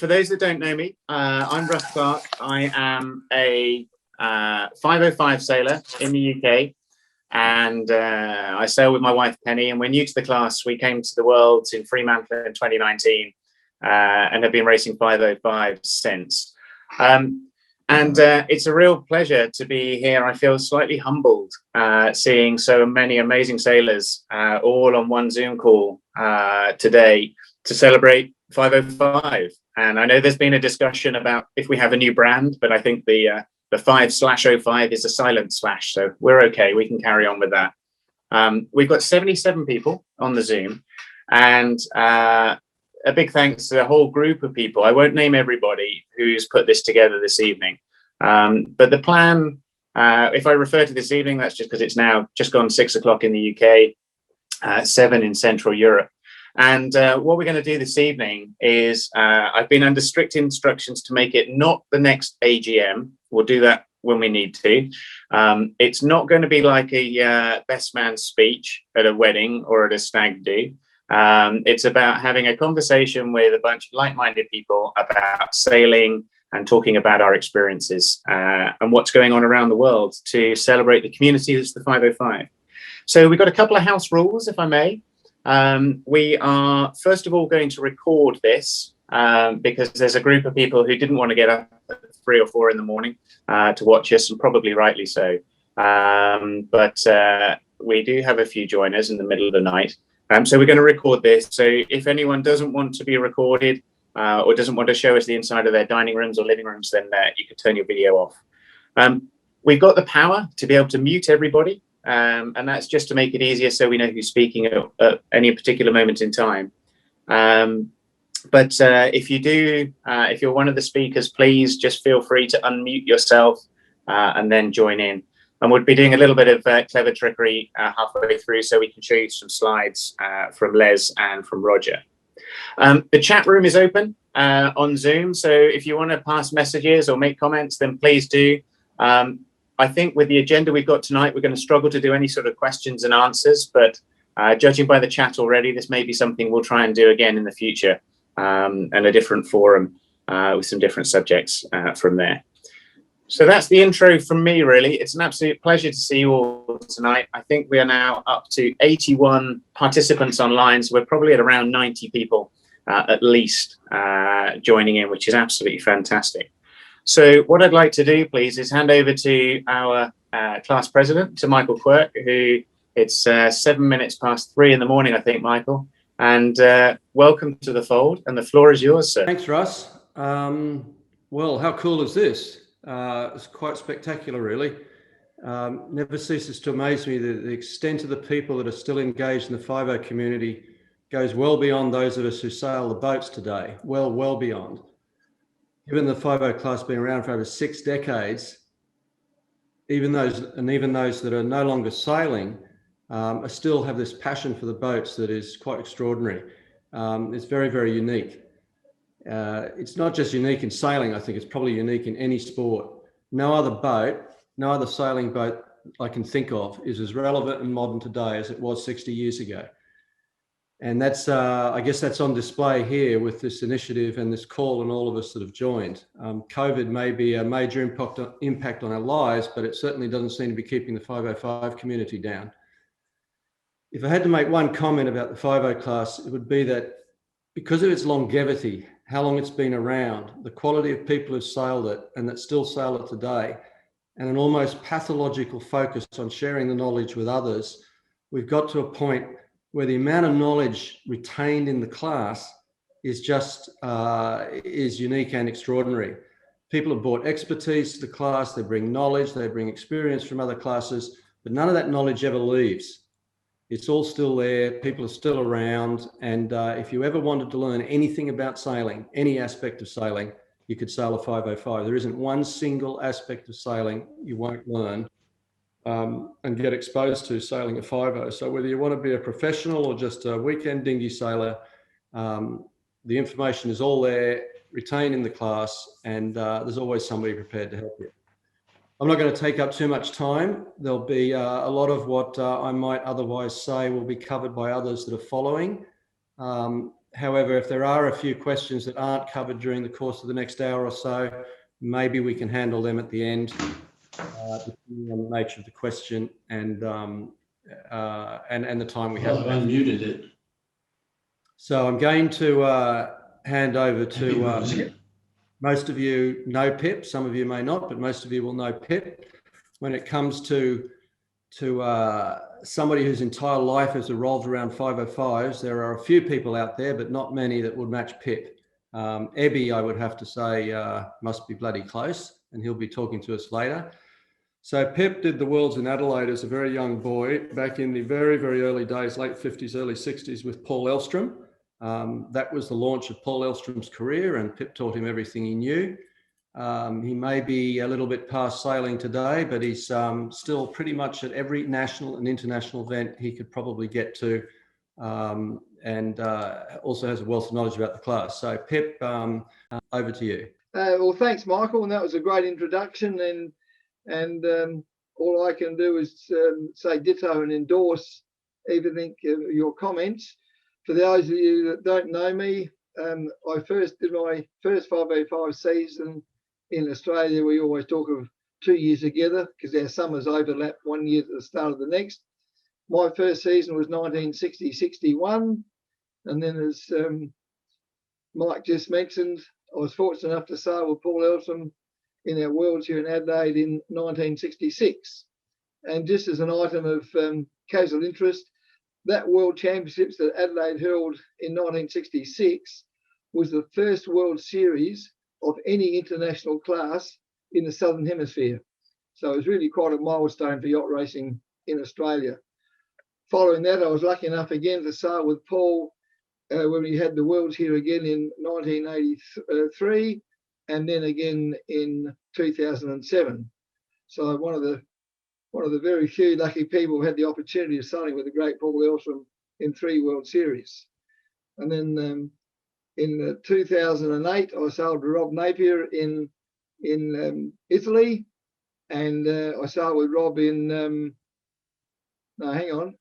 for those that don't know me, I'm Russ Clark. I am a 505 sailor in the UK, and I sail with my wife Penny, and we're new to the class. We came to the Worlds in Fremantle in 2019 and have been racing 505 since. It's a real pleasure to be here. I feel slightly humbled seeing so many amazing sailors all on one Zoom call today to celebrate 505. And I know there's been a discussion about if we have a new brand, but I think the 5/05 is a silent slash, so we're okay. We can carry on with that. We've got 77 people on the Zoom, and a big thanks to the whole group of people. I won't name everybody who's put this together this evening, but the plan, if I refer to this evening, that's just because it's now just gone 6 o'clock in the UK, 7 in Central Europe. And what we're going to do this evening is I've been under strict instructions to make it not the next AGM. We'll do that when we need to. It's not going to be like a best man speech at a wedding or at a stag do. It's about having a conversation with a bunch of like-minded people about sailing and talking about our experiences and what's going on around the world to celebrate the community that's the 505. So we've got a couple of house rules, if I may. We are first of all going to record this because there's a group of people who didn't want to get up at 3 or 4 in the morning to watch us, and probably rightly so. But we do have a few joiners in the middle of the night. So we're going to record this. So if anyone doesn't want to be recorded or doesn't want to show us the inside of their dining rooms or living rooms, then you can turn your video off. We've got the power to be able to mute everybody. And that's just to make it easier so we know who's speaking at any particular moment in time. But if you do, if you're one of the speakers, please just feel free to unmute yourself and then join in. And we'll be doing a little bit of clever trickery halfway through so we can show you some slides from Les and from Roger. The chat room is open on Zoom. So if you want to pass messages or make comments, then please do. I think with the agenda we've got tonight, we're going to struggle to do any sort of questions and answers, but judging by the chat already, this may be something we'll try and do again in the future and a different forum with some different subjects from there. So that's the intro from me, really. It's an absolute pleasure to see you all tonight. I think we are now up to 81 participants online, so we're probably at around 90 people at least joining in, which is absolutely fantastic. So what I'd like to do, please, is hand over to our class president, to Michael Quirk, who it's 7 minutes past 3 in the morning, I think, Michael. And welcome to the fold, and the floor is yours, sir. Thanks, Russ. Well, how cool is this? It's quite spectacular, really. Never ceases to amaze me that the extent of the people that are still engaged in the 5O community goes well beyond those of us who sail the boats today, well beyond. Given the 5O class being around for over 6 decades, even those that are no longer sailing still have this passion for the boats that is quite extraordinary. It's very, very unique. It's not just unique in sailing, I think it's probably unique in any sport. No other boat, no other sailing boat I can think of is as relevant and modern today as it was 60 years ago. And that's, I guess that's on display here with this initiative and this call and all of us that have joined. COVID may be a major impact on our lives, but it certainly doesn't seem to be keeping the 505 community down. If I had to make one comment about the 5O class, it would be that because of its longevity, how long it's been around, the quality of people who've sailed it and that still sail it today, and an almost pathological focus on sharing the knowledge with others, we've got to a point where the amount of knowledge retained in the class is just is unique and extraordinary. People have brought expertise to the class, they bring knowledge, they bring experience from other classes, but none of that knowledge ever leaves. It's all still there, people are still around, and if you ever wanted to learn anything about sailing, any aspect of sailing, you could sail a 505. There isn't one single aspect of sailing you won't learn and get exposed to sailing a 5O. So whether you want to be a professional or just a weekend dinghy sailor, the information is all there, retained in the class, and there's always somebody prepared to help you. I'm not going to take up too much time. There'll be a lot of what I might otherwise say will be covered by others that are following. However, if there are a few questions that aren't covered during the course of the next hour or so, maybe we can handle them at the end, depending on the nature of the question and the time we have. I've unmuted it. So I'm going to hand over to most of you know Pip, some of you may not, but most of you will know Pip. When it comes to somebody whose entire life has revolved around 505s, there are a few people out there, but not many that would match Pip. Ebby, I would have to say, must be bloody close, and he'll be talking to us later. So Pip did the Worlds in Adelaide as a very young boy back in the very, very early days, late 50s, early 60s with Paul Elstrom. That was the launch of Paul Elstrom's career, and Pip taught him everything he knew. He may be a little bit past sailing today, but he's still pretty much at every national and international event he could probably get to, and also has a wealth of knowledge about the class. So Pip, over to you. Well, thanks, Michael, and that was a great introduction. And all I can do is say ditto and endorse everything, your comments. For those of you that don't know me, I first did my first 505 season in Australia. We always talk of 2 years together because our summers overlap 1 year at the start of the next. My first season was 1960-61, and then as Mike just mentioned, I was fortunate enough to sail with Paul Elstrom in our Worlds here in Adelaide in 1966. And just as an item of casual interest, that World Championships that Adelaide held in 1966 was the first World Series of any international class in the Southern Hemisphere. So it was really quite a milestone for yacht racing in Australia. Following that, I was lucky enough again to sail with Paul when we had the Worlds here again in 1983 and then again in 2007. So one of the very few lucky people who had the opportunity of sailing with the great Paul Elstrom in 3 World Series. And then in 2008, I sailed with Rob Napier in Italy, and I sailed with Rob in, I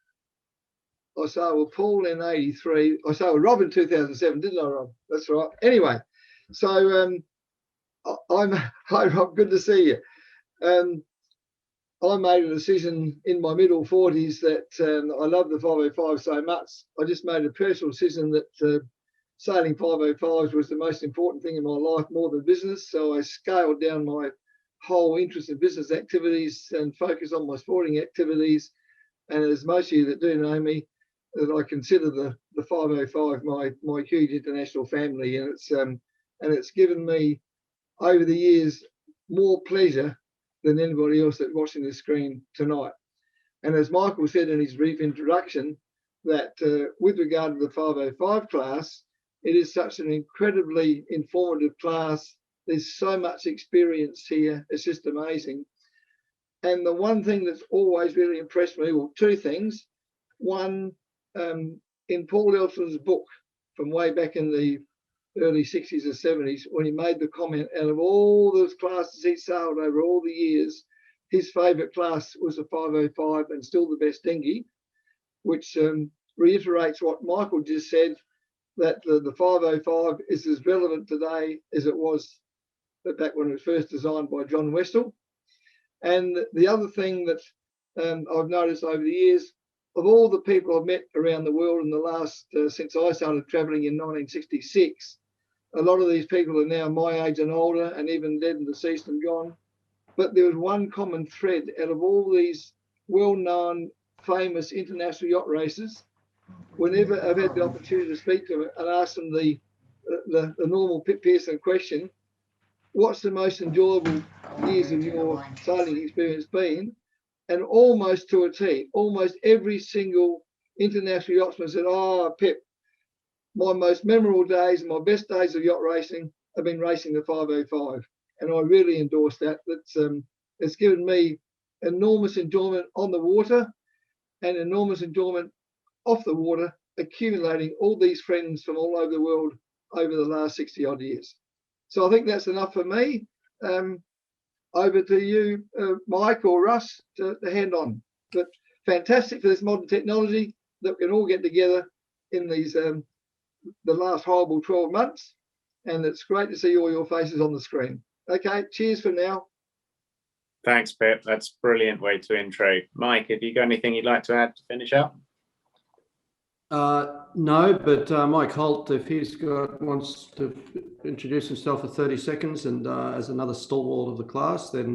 sailed with Paul in 83. I sailed with Rob in 2007, didn't I, Rob? That's right. Anyway, so hi, Rob, good to see you. I made a decision in my middle 40s that I love the 505 so much. I just made a personal decision that sailing 505s was the most important thing in my life, more than business. So I scaled down my whole interest in business activities and focused on my sporting activities. And as most of you that do know me, that I consider the 505 my huge international family, and it's given me over the years more pleasure than anybody else that's watching this screen tonight. And as Michael said in his brief introduction, that with regard to the 505 class, it is such an incredibly informative class. There's so much experience here. It's just amazing. And the one thing that's always really impressed me, well, 2 things. One, in Paul Elstrom's book from way back in the early 60s or 70s, when he made the comment, out of all those classes he sailed over all the years, his favourite class was the 505 and still the best dinghy, which reiterates what Michael just said, that the 505 is as relevant today as it was back when it was first designed by John Westall. And the other thing that I've noticed over the years, of all the people I've met around the world in the last, since I started travelling in 1966, a lot of these people are now my age and older and even dead and deceased and gone. But there was one common thread out of all these well-known, famous international yacht races. Whenever I've had the opportunity to speak to them and ask them the normal Pip Pearson question, what's the most enjoyable years of your sailing experience been? And almost to a T, almost every single international yachtsman said, oh, Pip, my most memorable days and my best days of yacht racing have been racing the 505. And I really endorse that. It's given me enormous enjoyment on the water and enormous enjoyment off the water, accumulating all these friends from all over the world over the last 60 odd years. So I think that's enough for me. Over to you, Mike or Russ, to hand on. But fantastic for this modern technology that we can all get together in these the last horrible 12 months. And it's great to see all your faces on the screen. Okay, cheers for now. Thanks, Pip. That's a brilliant way to intro. Mike, have you got anything you'd like to add to finish up? No, but Mike Holt, if wants to introduce himself for 30 seconds and as another stalwart of the class, then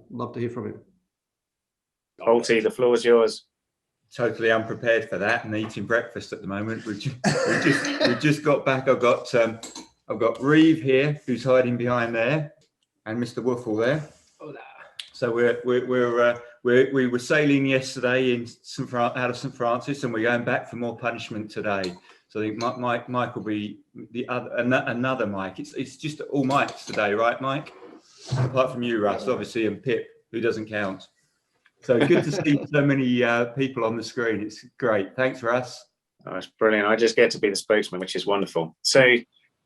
love to hear from him. Holty, the floor is yours. Totally unprepared for that and eating breakfast at the moment. We just got back. I've got Reeve here, who's hiding behind there, and Mr. Woofle there. So we were sailing yesterday out of St. Francis, and we're going back for more punishment today. So I think Mike will be another Mike. It's just all Mikes today, right, Mike? Apart from you, Russ, obviously, and Pip, who doesn't count. So good to see so many people on the screen. It's great. Thanks, Russ. Oh, that's brilliant. I just get to be the spokesman, which is wonderful. So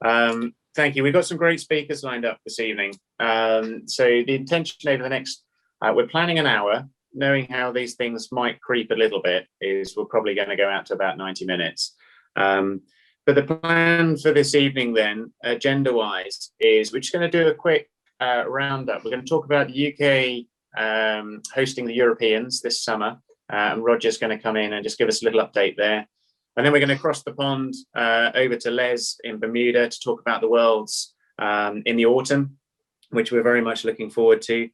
thank you. We've got some great speakers lined up this evening. So the intention over the next, we're planning an hour, knowing how these things might creep a little bit, is we're probably going to go out to about 90 minutes. But the plan for this evening then, agenda-wise, is we're just going to do a quick roundup. We're going to talk about the UK hosting the Europeans this summer, and Roger's going to come in and just give us a little update there. And then we're going to cross the pond over to Les in Bermuda to talk about the Worlds in the autumn, which we're very much looking forward to.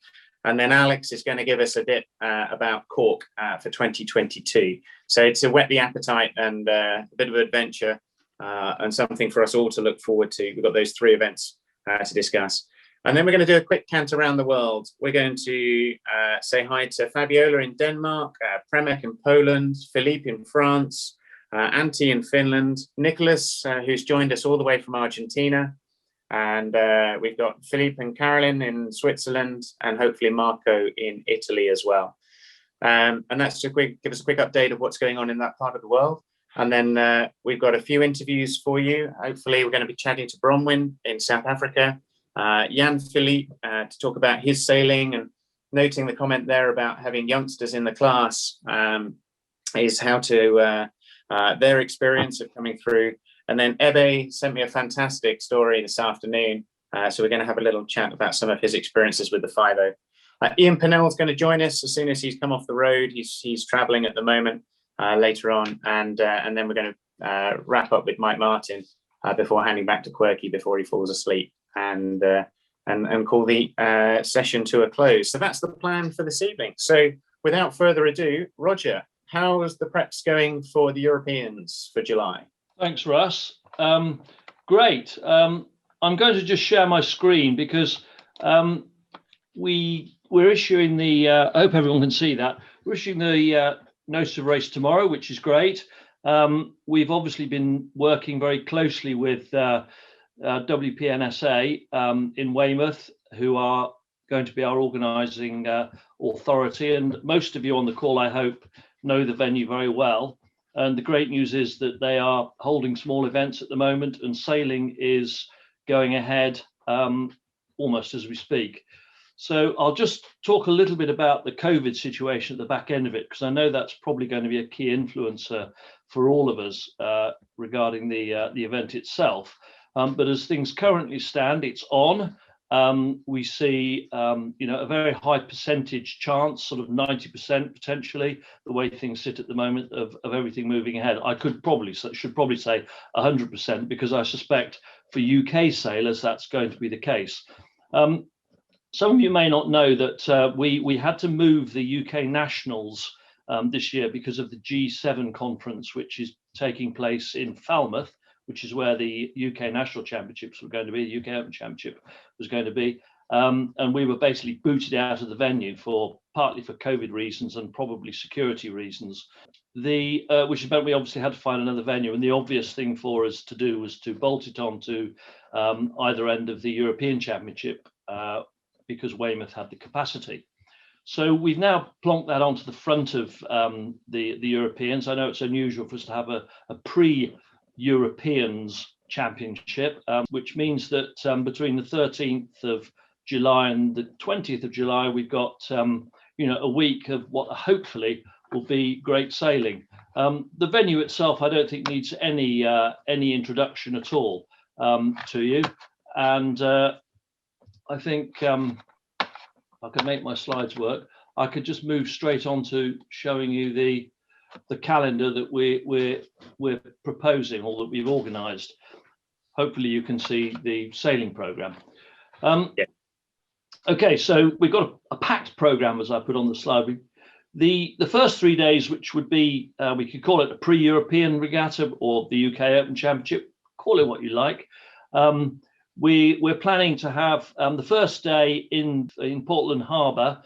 And then Alex is going to give us a bit about Cork for 2022. So to whet the appetite and a bit of adventure and something for us all to look forward to. We've got those 3 events to discuss. And then we're going to do a quick cant around the world. We're going to say hi to Fabiola in Denmark, Premek in Poland, Philippe in France, Antti in Finland, Nicholas, who's joined us all the way from Argentina. And we've got Philippe and Carolyn in Switzerland, and hopefully Marco in Italy as well. And that's to give us a quick update of what's going on in that part of the world. And then we've got a few interviews for you. Hopefully we're going to be chatting to Bronwyn in South Africa, Jan Philippe to talk about his sailing, and noting the comment there about having youngsters in the class is how to their experience of coming through. And then Ebe sent me a fantastic story this afternoon. So we're going to have a little chat about some of his experiences with the 5-0. Ian Pennell is going to join us as soon as he's come off the road. He's traveling at the moment later on. And then we're going to wrap up with Mike Martin before handing back to Quirky before he falls asleep and call the session to a close. So that's the plan for this evening. So without further ado, Roger, how is the preps going for the Europeans for July? Thanks, Russ. Great. I'm going to just share my screen because we're issuing the, I hope everyone can see that, we're issuing the notice of race tomorrow, which is great. We've obviously been working very closely with WPNSA in Weymouth, who are going to be our organising authority. And most of you on the call, I hope, know the venue very well. And the great news is that they are holding small events at the moment, and sailing is going ahead almost as we speak. So I'll just talk a little bit about the COVID situation at the back end of it, because I know that's probably going to be a key influencer for all of us regarding the event itself. But as things currently stand, it's on. We see, a very high percentage chance, sort of 90% potentially, the way things sit at the moment of everything moving ahead. I should probably say 100%, because I suspect for UK sailors that's going to be the case. Some of you may not know that we had to move the UK nationals this year because of the G7 conference, which is taking place in Falmouth, which is where the UK National Championships were going to be, the UK Open Championship was going to be. And we were basically booted out of the venue partly for COVID reasons and probably security reasons. Which meant we obviously had to find another venue. And the obvious thing for us to do was to bolt it on to either end of the European Championship because Weymouth had the capacity. So we've now plonked that onto the front of the Europeans. I know it's unusual for us to have a pre-Europeans Championship, which means that between the 13th of July and the 20th of July, we've got a week of what hopefully will be great sailing. The venue itself, I don't think needs any introduction at all to you, and I think I can make my slides work. I could just move straight on to showing you the calendar that we're proposing, or that we've organised. Hopefully, you can see the sailing programme. Yeah. Okay, so we've got a packed programme, as I put on the slide. The first 3 days, which would be, we could call it a pre-European regatta or the UK Open Championship, call it what you like. We're planning to have the first day in Portland Harbour,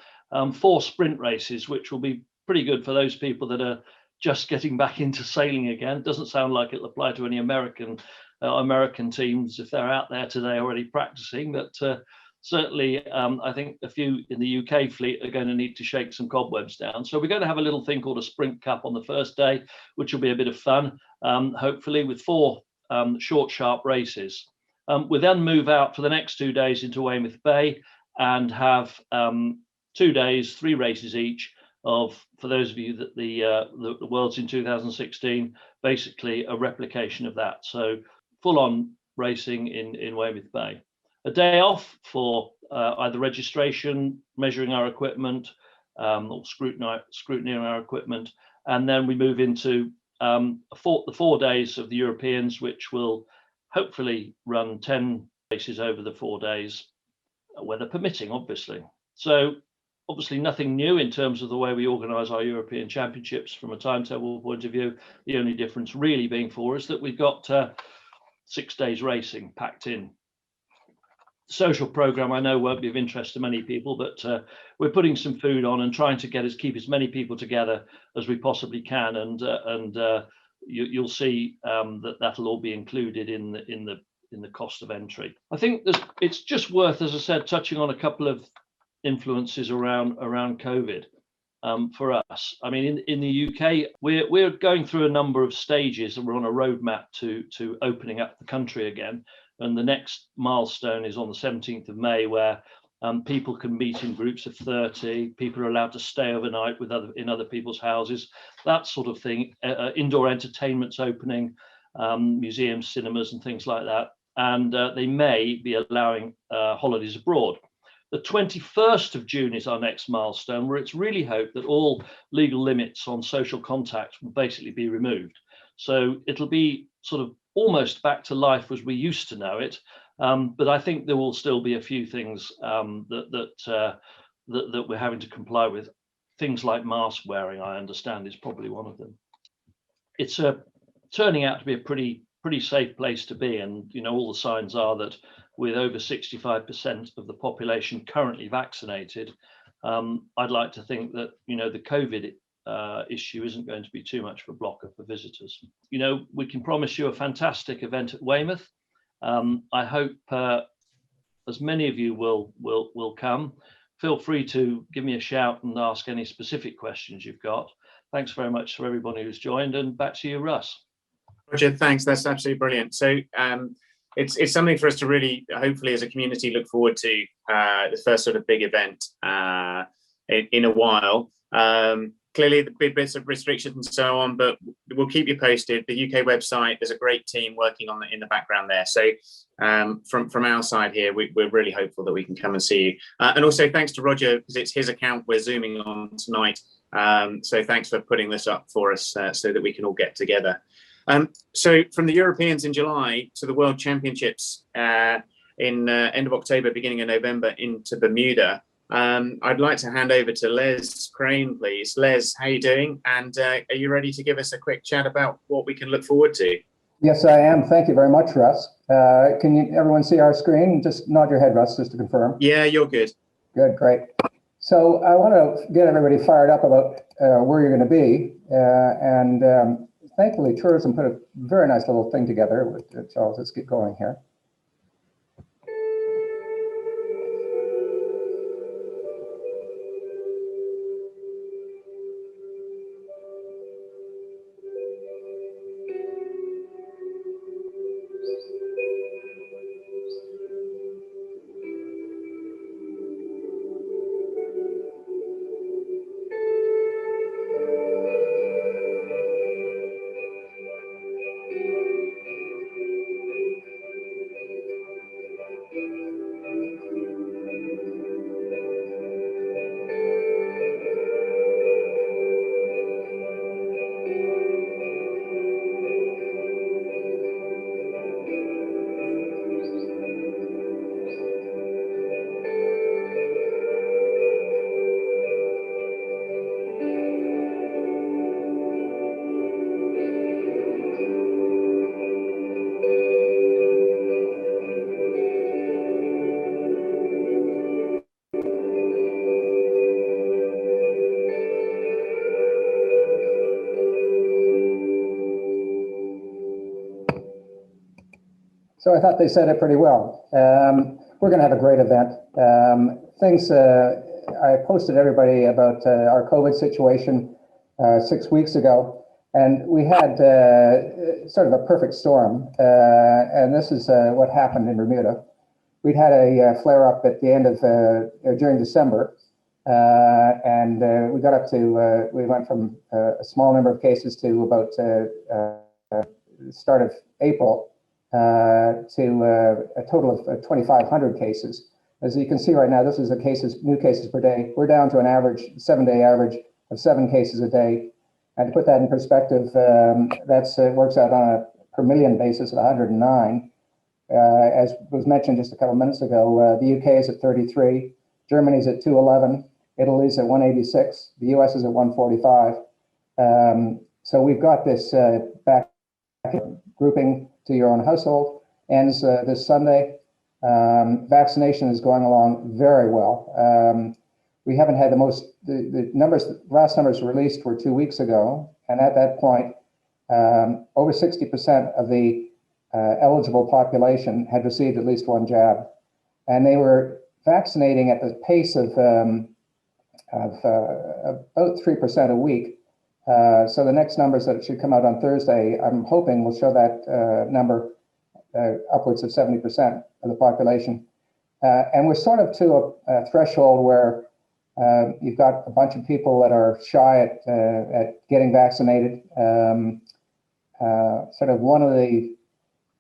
4 sprint races, which will be pretty good for those people that are just getting back into sailing again. Doesn't sound like it'll apply to any American teams if they're out there today already practicing, but certainly I think a few in the UK fleet are going to need to shake some cobwebs down. So we're going to have a little thing called a Sprint Cup on the first day, which will be a bit of fun, hopefully with 4 short, sharp races. We'll then move out for the next 2 days into Weymouth Bay and have 2 days, 3 races each of, for those of you that the Worlds in 2016, basically a replication of that. So full on racing in Weymouth Bay. A day off for either registration, measuring our equipment, or scrutinying our equipment. And then we move into the 4 days of the Europeans, which will hopefully run 10 races over the 4 days, weather permitting, obviously. So obviously nothing new in terms of the way we organise our European Championships from a timetable point of view. The only difference really being for us that we've got 6 days racing packed in. Social programme I know won't be of interest to many people, but we're putting some food on and trying to keep as many people together as we possibly can, and you'll see that that'll all be included in the cost of entry. I think it's just worth, as I said, touching on a couple of influences around COVID for us. I mean, in the UK, we're going through a number of stages, and we're on a roadmap to opening up the country again. And the next milestone is on the 17th of May, where people can meet in groups of 30. People are allowed to stay overnight in other people's houses, that sort of thing. Indoor entertainment's opening, museums, cinemas, and things like that. And they may be allowing holidays abroad. The 21st of June is our next milestone, where it's really hoped that all legal limits on social contact will basically be removed. So it'll be sort of almost back to life as we used to know it, but I think there will still be a few things that we're having to comply with. Things like mask wearing, I understand, is probably one of them. It's turning out to be a pretty safe place to be, and all the signs are that with over 65% of the population currently vaccinated, I'd like to think that the COVID issue isn't going to be too much of a blocker for visitors. We can promise you a fantastic event at Weymouth. I hope as many of you will come. Feel free to give me a shout and ask any specific questions you've got. Thanks very much for everybody who's joined, and back to you, Russ. Roger, thanks. That's absolutely brilliant. So it's something for us to really, hopefully, as a community, look forward to the first sort of big event in a while. Clearly, the big bits of restrictions and so on, but we'll keep you posted. The UK website, there's a great team working on in the background there. So from our side here, we're really hopeful that we can come and see you. And also thanks to Roger, because it's his account we're zooming on tonight. So thanks for putting this up for us so that we can all get together. So from the Europeans in July to the World Championships in end of October, beginning of November into Bermuda, I'd like to hand over to Les Crane, please. Les, how are you doing? And are you ready to give us a quick chat about what we can look forward to? Yes, I am. Thank you very much, Russ. Can everyone see our screen? Just nod your head, Russ, just to confirm. Yeah, you're good. Good, great. So I want to get everybody fired up about where you're going to be. And thankfully, tourism put a very nice little thing together with Charles. Let's get going here. So I thought they said it pretty well. We're going to have a great event. I posted everybody about our COVID situation 6 weeks ago, and we had sort of a perfect storm. And this is what happened in Bermuda. We'd had a flare up at the end of during December, and we got up to we went from a small number of cases to about the start of April to a total of 2,500 cases. As you can see right now, this is the new cases per day. We're down to an average 7-day average of 7 cases a day. And to put that in perspective, that's works out on a per million basis of 109. As was mentioned just a couple minutes ago, the UK is at 33, Germany's at 211, Italy's at 186, the US is at 145. So we've got this back grouping to your own household ends this Sunday. Vaccination is going along very well. We haven't had the numbers, last numbers released were 2 weeks ago. And at that point, over 60% of the eligible population had received at least 1 jab. And they were vaccinating at the pace of about 3% a week. So the next numbers that should come out on Thursday, I'm hoping will show that number upwards of 70% of the population. And we're sort of to a threshold where you've got a bunch of people that are shy at getting vaccinated. Sort of one of the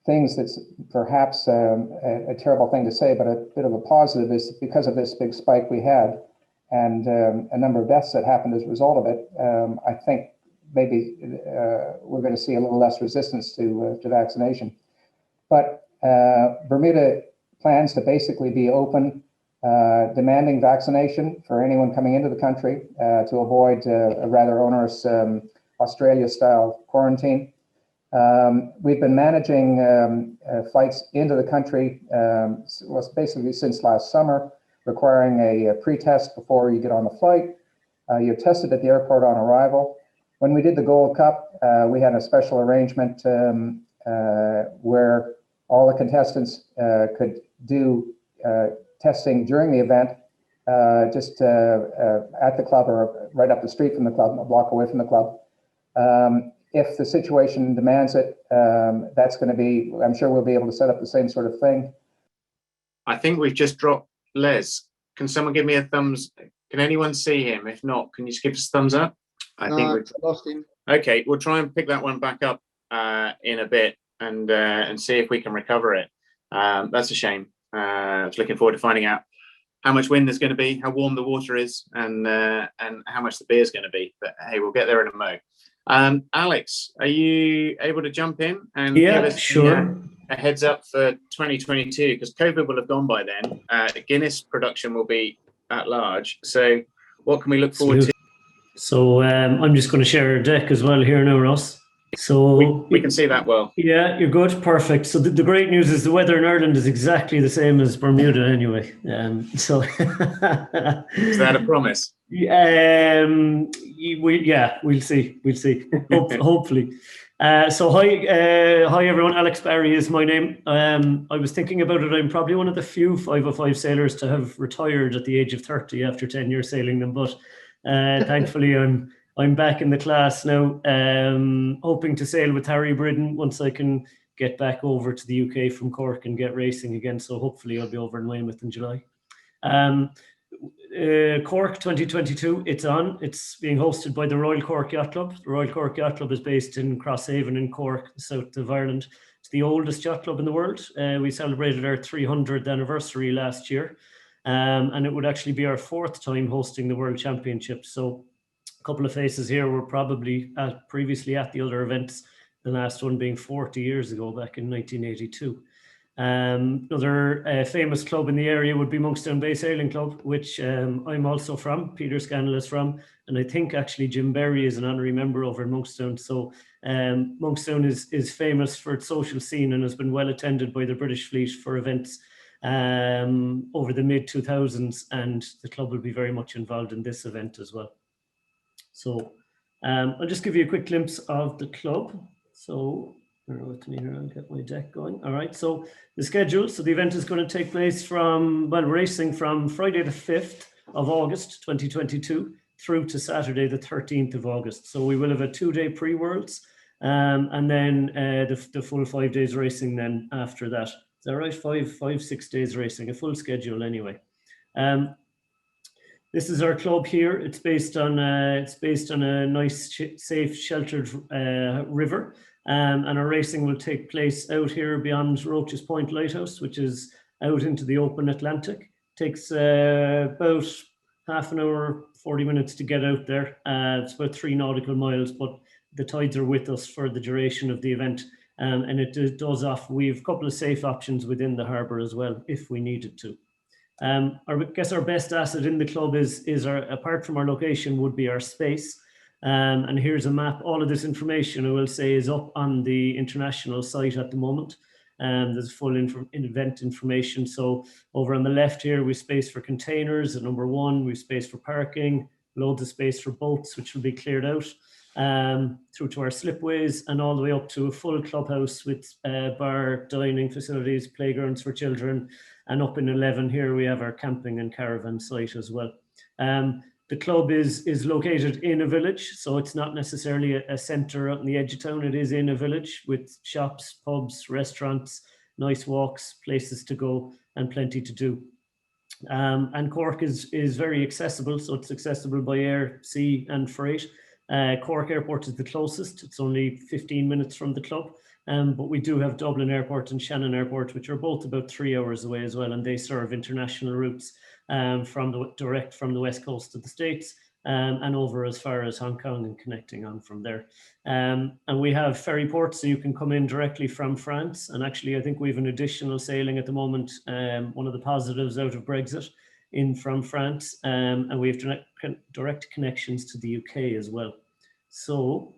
things that's perhaps a terrible thing to say, but a bit of a positive is because of this big spike we had and a number of deaths that happened as a result of it, I think maybe we're going to see a little less resistance to vaccination. But Bermuda plans to basically be open, demanding vaccination for anyone coming into the country to avoid a rather onerous Australia-style quarantine. We've been managing flights into the country, well, basically since last summer, requiring a pre-test before you get on the flight. You're tested at the airport on arrival. When we did the Gold Cup, we had a special arrangement where all the contestants could do testing during the event, just at the club or right up the street from the club, a block away from the club. If the situation demands it, that's going to be, I'm sure we'll be able to set up the same sort of thing. I think we've just dropped Les. Can someone give me a thumbs? Can anyone see him? If not, can you just give us a thumbs up? I think we've lost him. Okay, we'll try and pick that one back up in a bit and see if we can recover it. That's a shame. I was looking forward to finding out how much wind there's going to be, how warm the water is, and how much the beer is going to be. But hey, we'll get there in a mo. Alex, are you able to jump in and give us sure. A heads up for 2022? Because COVID will have gone by then. Guinness production will be at large. So what can we look forward to? So I'm just going to share a deck as well here now, Ross. So we can see that well. Yeah, you're good. Perfect. So the great news is the weather in Ireland is exactly the same as Bermuda anyway. So is that a promise? We'll see. Hopefully. So hi everyone. Alex Barry is my name. I was thinking about it. I'm probably one of the few 505 sailors to have retired at the age of 30 after 10 years sailing them, but thankfully I'm back in the class now, hoping to sail with Harry Bridden once I can get back over to the UK from Cork and get racing again. So hopefully I'll be over in Weymouth in July. Cork 2022, it's on. It's being hosted by the Royal Cork Yacht Club. The Royal Cork Yacht Club is based in Crosshaven in Cork, south of Ireland. It's the oldest yacht club in the world. We celebrated our 300th anniversary last year. And it would actually be our 4th time hosting the World Championship. So a couple of faces here were probably previously at the other events, the last one being 40 years ago, back in 1982. Another famous club in the area would be Monkstown Bay Sailing Club, which I'm also from, Peter Scannell is from, and I think actually Jim Berry is an honorary member over in Monkstown. So Monkstown is famous for its social scene and has been well attended by the British fleet for events over the mid-2000s, and the club will be very much involved in this event as well. So I'll just give you a quick glimpse of the club. So Bear with me here, I'll get my deck going. All right, so the schedule. So the event is going to take place from, well, racing from Friday the 5th of August 2022 through to Saturday the 13th of August. So we will have a 2-day pre-Worlds and then the full 5 days racing then after that. Is that right? 6 days racing, a full schedule anyway. This is our club here. It's based on a nice, safe, sheltered river. And our racing will take place out here beyond Roach's Point Lighthouse, which is out into the open Atlantic. Takes about half an hour, 40 minutes to get out there. It's about 3 nautical miles, but the tides are with us for the duration of the event. And it does offer, we have a couple of safe options within the harbour as well, if we needed to. I guess our best asset in the club is our, apart from our location, would be our space. And here's a map. All of this information, I will say, is up on the international site at the moment. There's full event information. So over on the left here, we space for containers at number 1. We space for parking, loads of space for boats, which will be cleared out, through to our slipways, and all the way up to a full clubhouse with bar, dining facilities, playgrounds for children. And up in 11 here, we have our camping and caravan site as well. The club is located in a village, so it's not necessarily a centre out on the edge of town. It is in a village with shops, pubs, restaurants, nice walks, places to go, and plenty to do. And Cork is very accessible, so it's accessible by air, sea, and freight. Cork Airport is the closest. It's only 15 minutes from the club. But we do have Dublin Airport and Shannon Airport, which are both about 3 hours away as well, and they serve international routes direct from the west coast of the States and over as far as Hong Kong and connecting on from there. And we have ferry ports, so you can come in directly from France. And actually, I think we have an additional sailing at the moment, one of the positives out of Brexit, in from France, and we have direct connections to the UK as well. So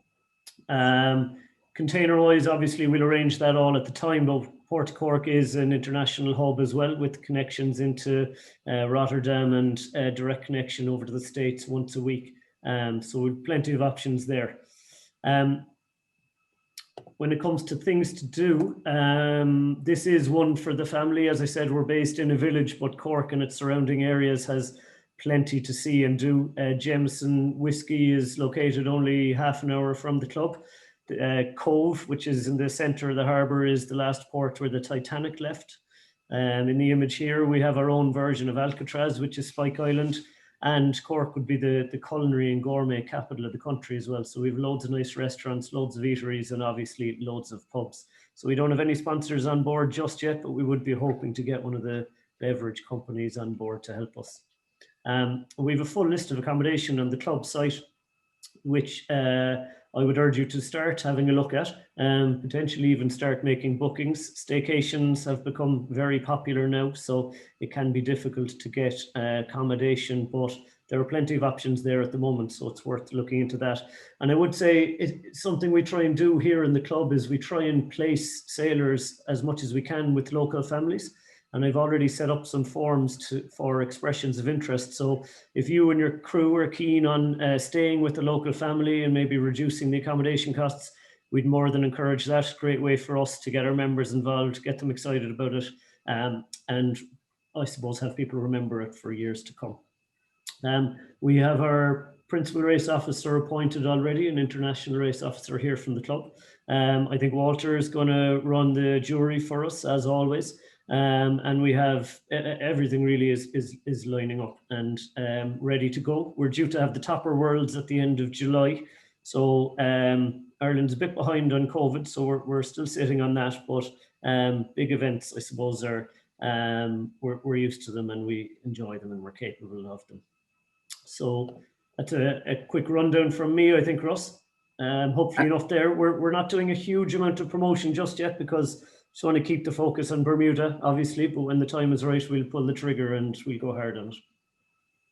container-wise, obviously, we'll arrange that all at the time, but Port Cork is an international hub as well, with connections into Rotterdam and direct connection over to the States once a week. So we've plenty of options there. When it comes to things to do, this is one for the family. As I said, we're based in a village, but Cork and its surrounding areas has plenty to see and do. Jameson Whiskey is located only half an hour from the club. Cove, which is in the centre of the harbour, is the last port where the Titanic left. In the image here, we have our own version of Alcatraz, which is Spike Island, and Cork would be the culinary and gourmet capital of the country as well. So we have loads of nice restaurants, loads of eateries, and obviously loads of pubs. So we don't have any sponsors on board just yet, but we would be hoping to get one of the beverage companies on board to help us. We have a full list of accommodation on the club site, which I would urge you to start having a look at, potentially even start making bookings. Staycations have become very popular now, so it can be difficult to get accommodation, but there are plenty of options there at the moment, so it's worth looking into that. And I would say something we try and do here in the club is we try and place sailors as much as we can with local families. And I've already set up some forms for expressions of interest. So if you and your crew are keen on staying with the local family and maybe reducing the accommodation costs, we'd more than encourage that. Great way for us to get our members involved, get them excited about it, and I suppose have people remember it for years to come. We have our principal race officer appointed already, an international race officer here from the club. I think Walter is going to run the jury for us, as always. And we have everything really is lining up and ready to go. We're due to have the Topper Worlds at the end of July. So Ireland's a bit behind on COVID, so we're still sitting on that. But big events, I suppose, are we're used to them and we enjoy them and we're capable of them. So that's a quick rundown from me, I think, Russ. Hopefully enough there. We're not doing a huge amount of promotion just yet because just want to keep the focus on Bermuda, obviously, but when the time is right, we'll pull the trigger and we'll go hard on it.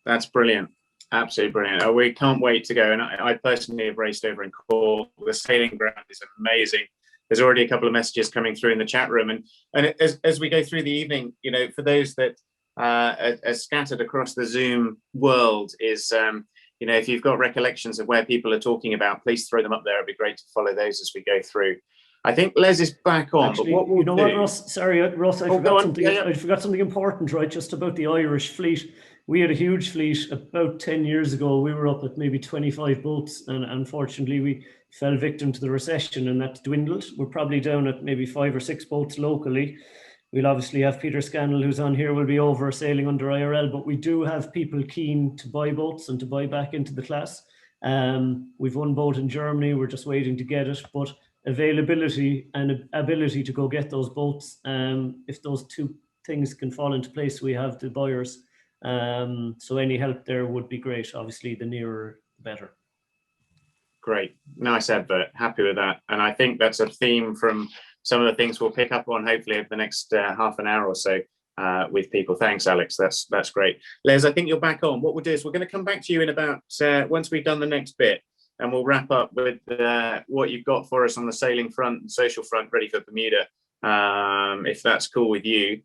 That's brilliant. Absolutely brilliant. Oh, we can't wait to go. And I personally have raced over in Cork. The sailing ground is amazing. There's already a couple of messages coming through in the chat room. And as we go through the evening, you know, for those that are scattered across the Zoom world is, you know, if you've got recollections of where people are talking about, please throw them up there. It'd be great to follow those as we go through. I think Les is back on, Actually, but what we'll you know do... what, Ross? Sorry, Ross, I Oh, go forgot on. something. Yeah, yeah. I forgot something important, right? Just about the Irish fleet. We had a huge fleet about 10 years ago. We were up at maybe 25 boats, and unfortunately, we fell victim to the recession, and that dwindled. We're probably down at maybe 5 or 6 boats locally. We'll obviously have Peter Scannell, who's on here, will be over sailing under IRL, but we do have people keen to buy boats and to buy back into the class. We've one boat in Germany. We're just waiting to get it, but availability and ability to go get those boats, if those two things can fall into place, we have the buyers. So any help there would be great. Obviously, the nearer, the better. Great. Nice advert. Happy with that. And I think that's a theme from some of the things we'll pick up on hopefully over the next half an hour or so with people. Thanks, Alex. That's great. Les, I think you're back on. What we'll do is we're going to come back to you in about, once we've done the next bit, and we'll wrap up with what you've got for us on the sailing front and social front ready for Bermuda, if that's cool with you.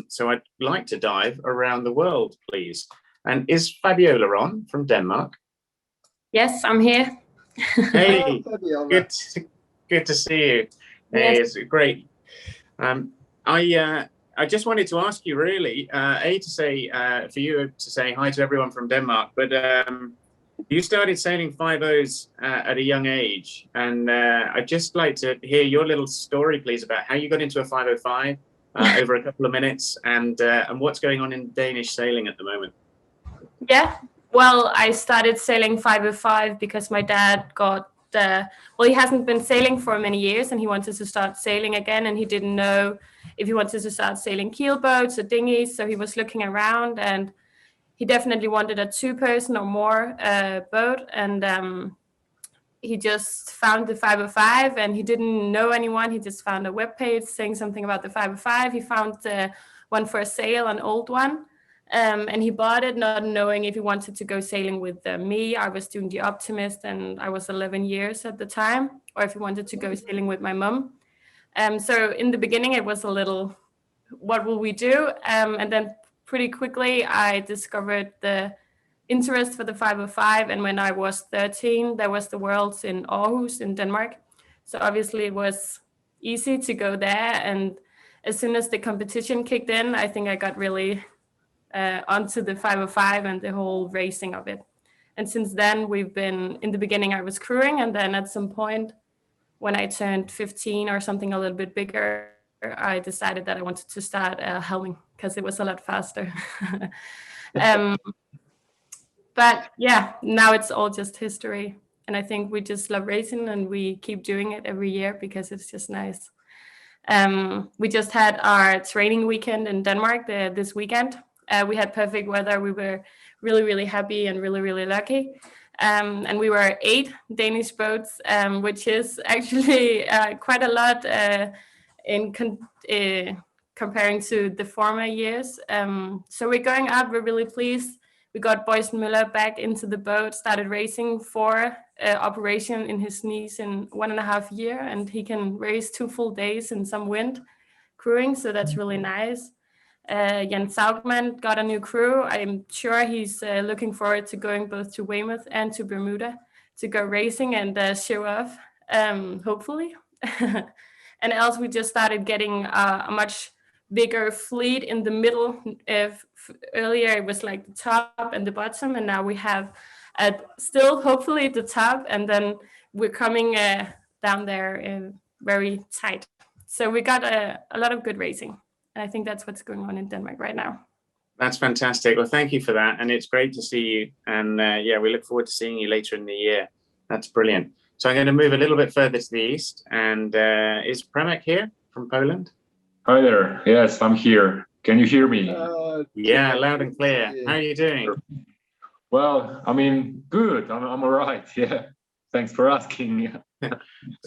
So I'd like to dive around the world, please. And is Fabiola on from Denmark? Yes, I'm here. Hey, Fabiola. good to see you. Hey, Yes. it's great. I just wanted to ask you really, to say for you to say hi to everyone from Denmark, but you started sailing 5.0s at a young age, and I'd just like to hear your little story, please, about how you got into a 5.05 over a couple of minutes, and what's going on in Danish sailing at the moment. Yeah. Well, I started sailing 5.05 because my dad got he hasn't been sailing for many years, and he wanted to start sailing again, and he didn't know if he wanted to start sailing keel boats or dinghies. So he was looking around, and he definitely wanted a 2-person or more boat, and he just found the 5.05, and he didn't know anyone. He just found a webpage saying something about the 5.05. He found one for sale, an old one. And he bought it not knowing if he wanted to go sailing with me. I was doing the Optimist, and I was 11 years at the time, or if he wanted to go sailing with my mum. So in the beginning, it was a little, what will we do? And then pretty quickly, I discovered the interest for the 5.05. And when I was 13, there was the Worlds in Aarhus in Denmark. So obviously it was easy to go there. And as soon as the competition kicked in, I think I got really onto the 5.05 and the whole racing of it. And since then, we've been, in the beginning, I was crewing, and then at some point, when I turned 15 or something a little bit bigger, I decided that I wanted to start helming because it was a lot faster. But yeah, now it's all just history. And I think we just love racing, and we keep doing it every year because it's just nice. We just had our training weekend in Denmark this weekend. We had perfect weather. We were really, really happy and really, really lucky. And we were 8 Danish boats, which is actually quite a lot in comparing to the former years. So we're going up. We're really pleased. We got Boysen Müller back into the boat, started racing for operation in his knees in 1.5 years, and he can race 2 full days in some wind crewing. So that's really nice. Jens Saugmann got a new crew. I'm sure he's looking forward to going both to Weymouth and to Bermuda to go racing and show off, hopefully. And else we just started getting a much bigger fleet in the middle. Earlier it was like the top and the bottom, and now we have still hopefully the top, and then we're coming down there very tight. So we got a lot of good racing. And I think that's what's going on in Denmark right now. That's fantastic. Well, thank you for that. And it's great to see you. And yeah, we look forward to seeing you later in the year. That's brilliant. So I'm going to move a little bit further to the east. And is Przemek here from Poland? Hi there. Yes, I'm here. Can you hear me? Yeah, loud and clear. How are you doing? Well, I mean, good. I'm all right. Yeah. Thanks for asking.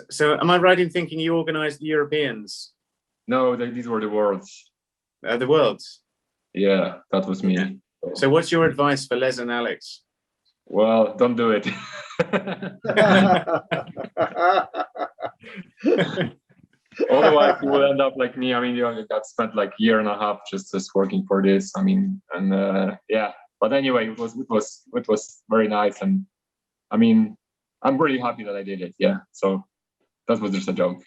So am I right in thinking you organized the Europeans? No, these were the Worlds. The Worlds? Yeah, that was me. Yeah. So what's your advice for Les and Alex? Well, don't do it. Otherwise, you will end up like me. I mean, you got spent like 1.5 years just working for this. I mean, and yeah. But anyway, it was very nice, and I mean, I'm really happy that I did it. Yeah. So that was just a joke.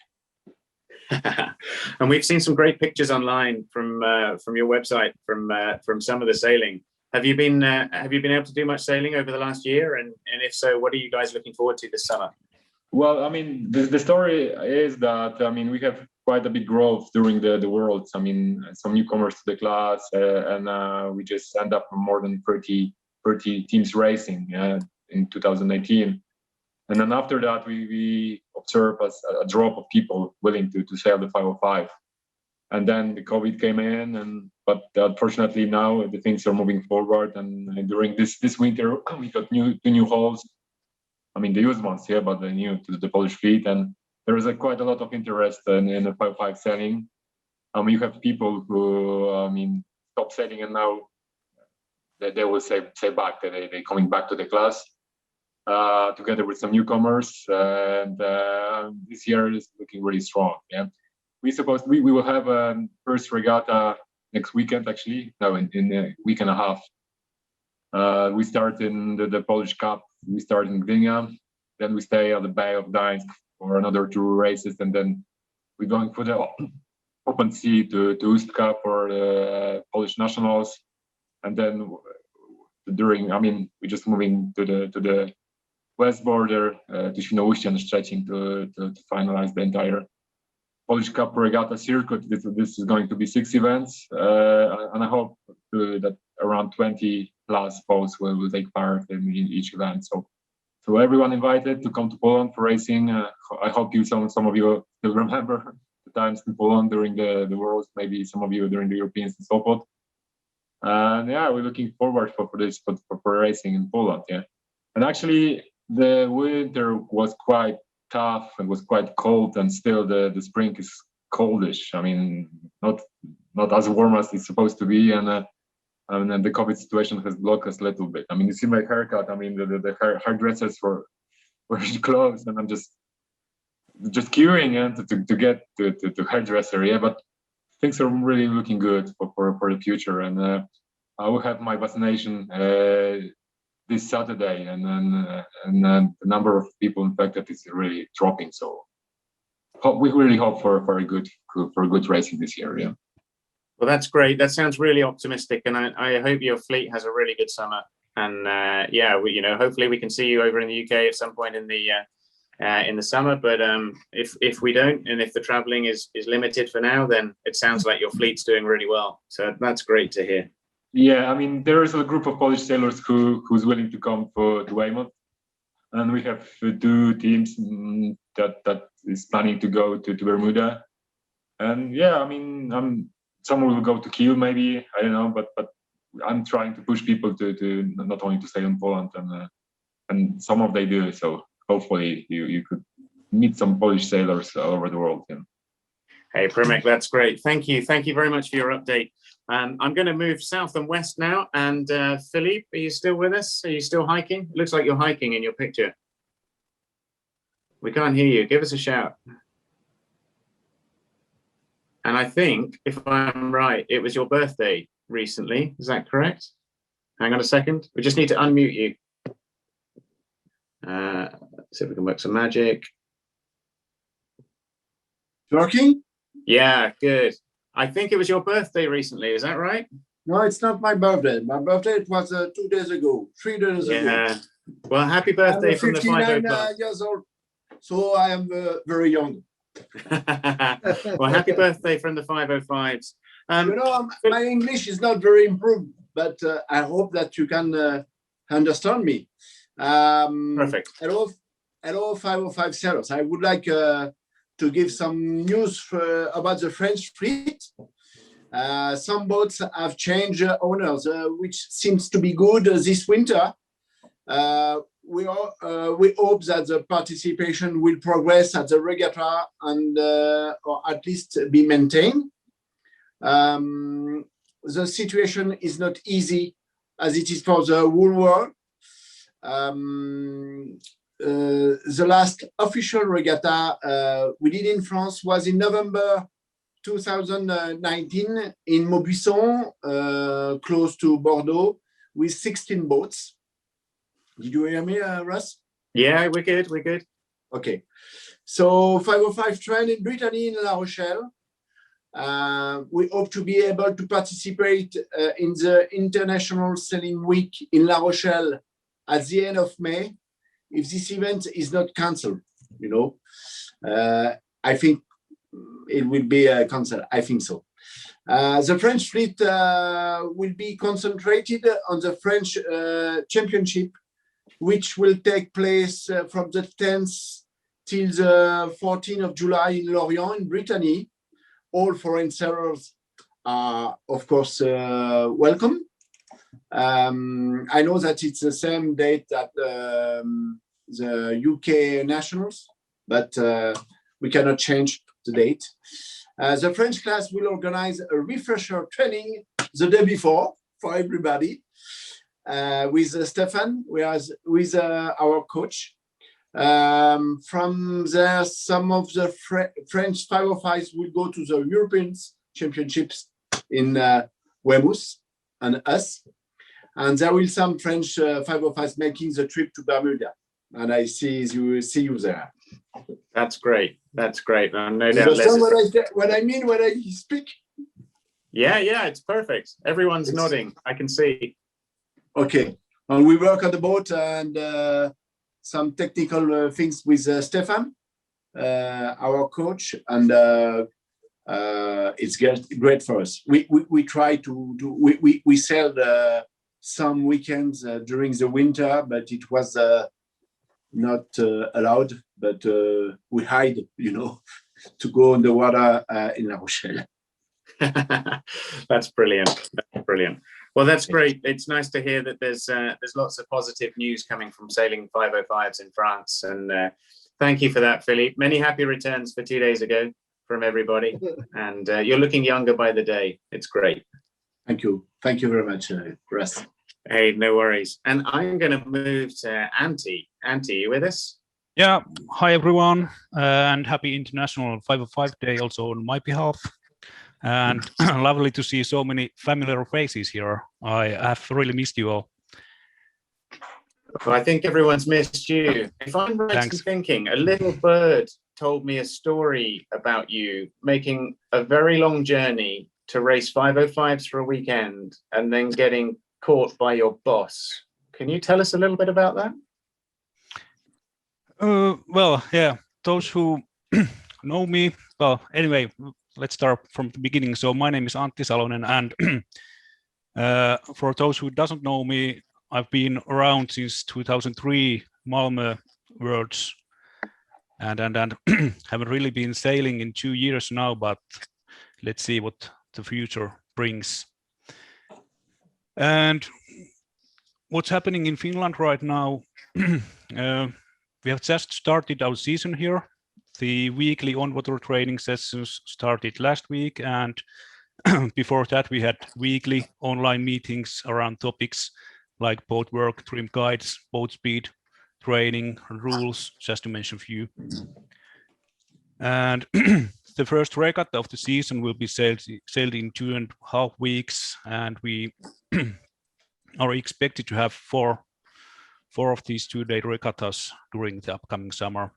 And we've seen some great pictures online from your website from some of the sailing. Have you been able to do much sailing over the last year? And if so, what are you guys looking forward to this summer? Well, I mean, the story is that, I mean, we have quite a big growth during the Worlds. I mean, some newcomers to the class, and we just end up more than 30 teams racing in 2018. And then after that, we observe a drop of people willing to sail the 505. And then the COVID came in, but unfortunately now the things are moving forward. And during this winter, we got two new hulls. I mean, the used ones here, but the new to the Polish fleet. And there is quite a lot of interest in the 505 sailing. You have people who, I mean, stop sailing, and now they will say back that they're coming back to the class. Together with some newcomers, and this year is looking really strong. Yeah, we will have a first regatta next weekend. Actually, no, in a week and a half. We start in the Polish Cup. We start in Gdynia, then we stay at the Bay of Gdańsk for another 2 races, and then we're going for the open sea to Ustka for the Polish nationals, and then we're just moving to the west border to Świnoujście and Szczecin to finalize the entire Polish Cup regatta circuit. This is going to be 6 events, and I hope that around 20 plus boats will take part in each event. So everyone invited to come to Poland for racing. I hope some of you still remember the times in Poland during the Worlds, maybe some of you during the Europeans in Sopot. And yeah, we're looking forward for racing in Poland. Yeah, and actually, the winter was quite tough and was quite cold, and still the spring is coldish. I mean, not as warm as it's supposed to be, and then the COVID situation has blocked us a little bit. I mean, you see my haircut. I mean, the hairdressers were closed, and I'm just queuing to get to hairdresser. Yeah, but things are really looking good for the future, and I will have my vaccination this Saturday, and then the number of people infected is really dropping. So we really hope for a good racing this year. Yeah. Well, that's great. That sounds really optimistic, and I hope your fleet has a really good summer. And hopefully we can see you over in the UK at some point in the summer. But if we don't, and if the traveling is limited for now, then it sounds like your fleet's doing really well. So that's great to hear. Yeah, I mean, there is a group of Polish sailors who's willing to come to Weymouth, and we have 2 teams that is planning to go to Bermuda. And yeah, I mean, some will go to Kiel, maybe, I don't know, but I'm trying to push people to not only to sail in Poland, and some of they do. So hopefully you could meet some Polish sailors all over the world. Yeah. Hey, Przemek, that's great. Thank you very much for your update. I'm going to move south and west now. And Philippe, are you still with us? Are you still hiking? It looks like you're hiking in your picture. We can't hear you. Give us a shout. And I think, if I'm right, it was your birthday recently. Is that correct? Hang on a second. We just need to unmute you. See if we can work some magic. Working? Yeah, good. I think it was your birthday recently. Is that right? No, it's not my birthday. My birthday it was 2 days ago, 3 days ago. Yeah. Well, happy birthday from the 59 50 years old, so I am very young. Well, happy birthday from the 505s. My English is not very improved, but I hope that you can understand me. Perfect. Hello, 505 sailors. I would like to give some news about the French fleet. Some boats have changed owners, which seems to be good this winter. We hope that the participation will progress at the regatta and or at least be maintained. The situation is not easy as it is for the whole world. The last official regatta we did in France was in November 2019 in Maubuisson, close to Bordeaux, with 16 boats. Did you hear me, Russ? Yeah, we're good. Okay. So 505 train in Brittany in La Rochelle. We hope to be able to participate in the International Sailing Week in La Rochelle at the end of May. If this event is not cancelled, I think it will be cancelled. I think so. The French fleet will be concentrated on the French Championship, which will take place from the 10th till the 14th of July in Lorient in Brittany. All foreign sailors are, of course, welcome. I know that it's the same date that the UK nationals, but we cannot change the date. The French class will organize a refresher training the day before for everybody with Stefan, with our coach. From there, some of the French 505s will go to the European Championships in Weymouth and us. And there will some French 505s making the trip to Bermuda. And I see you there. That's great. That's great. No doubt. Understand what I mean when I speak? Yeah, it's perfect. Everyone's nodding. I can see. Okay. And we work on the boat and some technical things with Stefan, our coach, and it's great for us. We try to we sailed some weekends during the winter, but it was not allowed. But we hide, to go on the water in La Rochelle. That's brilliant. That's brilliant. Well, that's great. It's nice to hear that there's lots of positive news coming from sailing 505s in France. And thank you for that, Philippe. Many happy returns for 2 days ago from everybody. And you're looking younger by the day. It's great. Thank you. Thank you very much, Russ. Hey, no worries. And I'm going to move to Antti. Antti, you with us? Yeah. Hi, everyone. And happy International 505 Day also on my behalf. And lovely to see so many familiar faces here. I have really missed you all. Well, I think everyone's missed you. If I'm right in thinking, a little bird told me a story about you making a very long journey to race 505s for a weekend and then getting caught by your boss. Can you tell us a little bit about that? Well, yeah, those who know me, well, anyway, let's start from the beginning. So my name is Antti Salonen, and for those who doesn't know me, I've been around since 2003 Malmö Worlds, and haven't really been sailing in 2 years now, but let's see what the future brings. And what's happening in Finland right now, we have just started our season here. The weekly on-water training sessions started last week, and before that we had weekly online meetings around topics like boat work, trim guides, boat speed, training, rules, just to mention a few. And the first regatta of the season will be sailed in 2.5 weeks, and we are expected to have four of these 2-day regattas during the upcoming summer.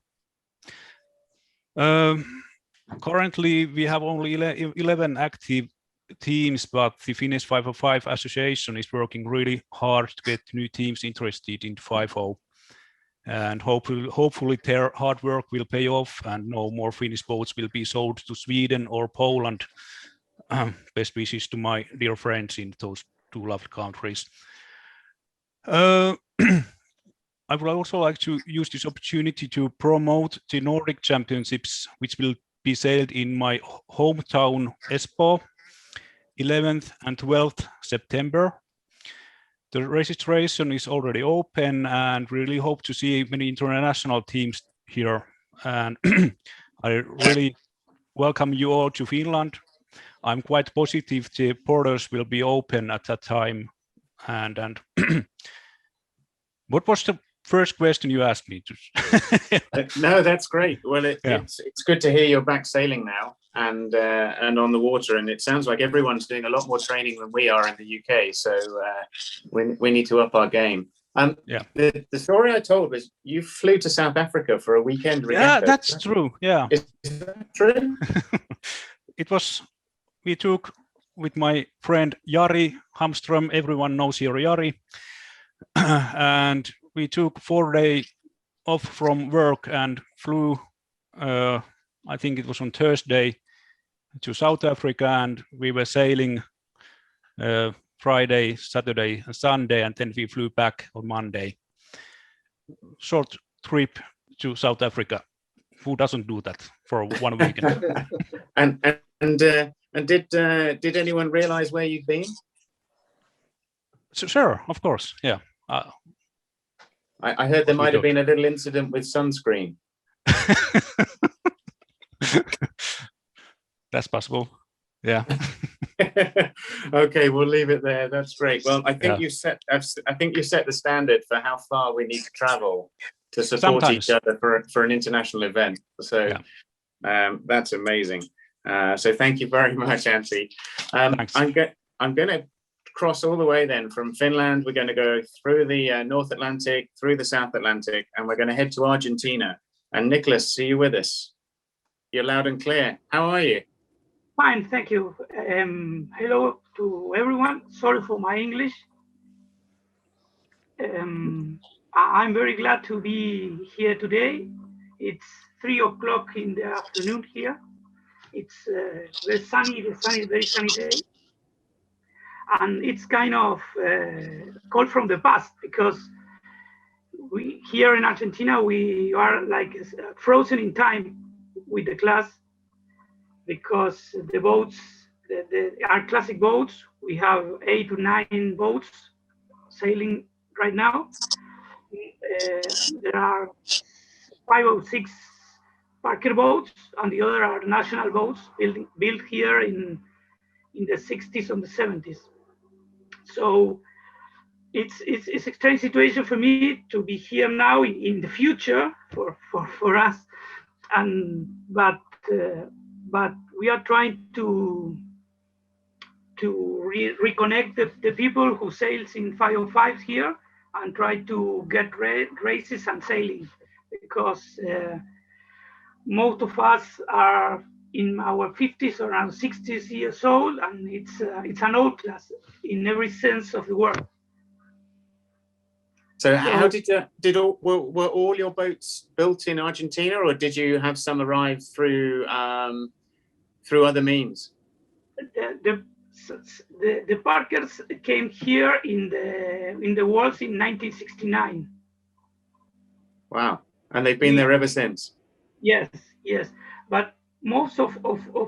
Currently, we have only 11 active teams, but the Finnish 505 Association is working really hard to get new teams interested in 5.0. And hopefully their hard work will pay off and no more Finnish boats will be sold to Sweden or Poland. Best wishes to my dear friends in those two lovely countries. I would also like to use this opportunity to promote the Nordic Championships, which will be sailed in my hometown, Espoo, 11th and 12th September. The registration is already open and really hope to see many international teams here. And I really welcome you all to Finland. I'm quite positive the borders will be open at that time. And what was the first question you asked me? No, that's great. Well, it's good to hear you're back sailing now and on the water. And it sounds like everyone's doing a lot more training than we are in the UK. So we need to up our game. Yeah. The story I told was you flew to South Africa for a weekend regatta. Yeah, that's true. Yeah. Is that true? We took with my friend Jari Hamström, everyone knows here Jari, and we took 4 days off from work and flew, I think it was on Thursday, to South Africa, and we were sailing Friday, Saturday, and Sunday, and then we flew back on Monday. Short trip to South Africa. Who doesn't do that for one weekend? And did anyone realize where you'd been? So, sure, of course, yeah. I heard there might have been a little incident with sunscreen. That's possible. Yeah. Okay, we'll leave it there. That's great. Well, I think Yeah. I think you set the standard for how far we need to travel to support Sometimes. each other for an international event. So that's amazing. So thank you very much, Antti. Thanks. I'm going to cross all the way then from Finland. We're going to go through the North Atlantic, through the South Atlantic, and we're going to head to Argentina. And Nicholas, are you with us? You're loud and clear. How are you? Fine, thank you. Hello to everyone. Sorry for my English. I'm very glad to be here today. It's 3 o'clock in the afternoon here. It's very sunny, very sunny day. And it's kind of call from the past, because we here in Argentina, we are like frozen in time with the class, because the boats, our classic boats, we have 8 to 9 boats sailing right now. There are 5 or 6 Parker boats, and the other are national boats built here in the 60s and the 70s. So it's a strange situation for me to be here now in the future for us, but we are trying to reconnect the people who sails in 505 here and try to get races and sailing, because most of us are in our 50s or around 60s years old, and it's an old class in every sense of the word. So how were all your boats built in Argentina, or did you have some arrive through other means? The Parkers came here in the walls in 1969. Wow, and they've been there ever since. Yes, but most of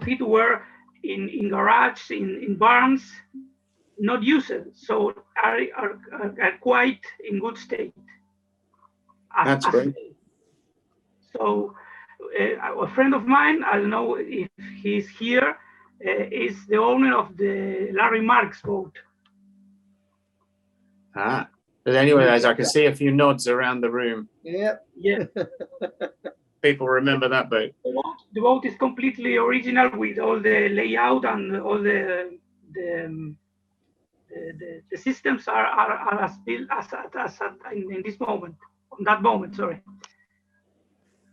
it were in garage, in barns, not used, so are quite in good state. That's great. So a friend of mine, I don't know if he's here, is the owner of the Larry Marks boat. But anyway, as I can see a few nods around the room. Yeah. People remember that boat. The boat is completely original with all the layout and all the systems are as built as in this moment, on that moment, sorry.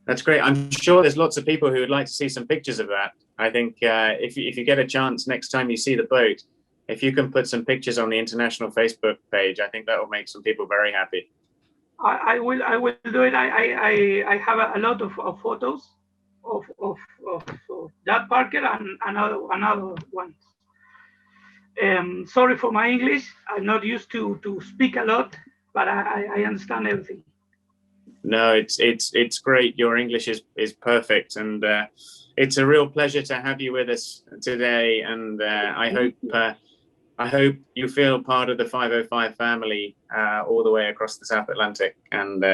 That's great. I'm sure there's lots of people who would like to see some pictures of that. I think if you get a chance next time you see the boat, if you can put some pictures on the international Facebook page, I think that will make some people very happy. I will do it. I have a lot of photos of that Parker and another one. Sorry for my English. I'm not used to speak a lot, but I understand everything. No, it's great. Your English is perfect, and it's a real pleasure to have you with us today. And I hope you feel part of the 505 family all the way across the South Atlantic. And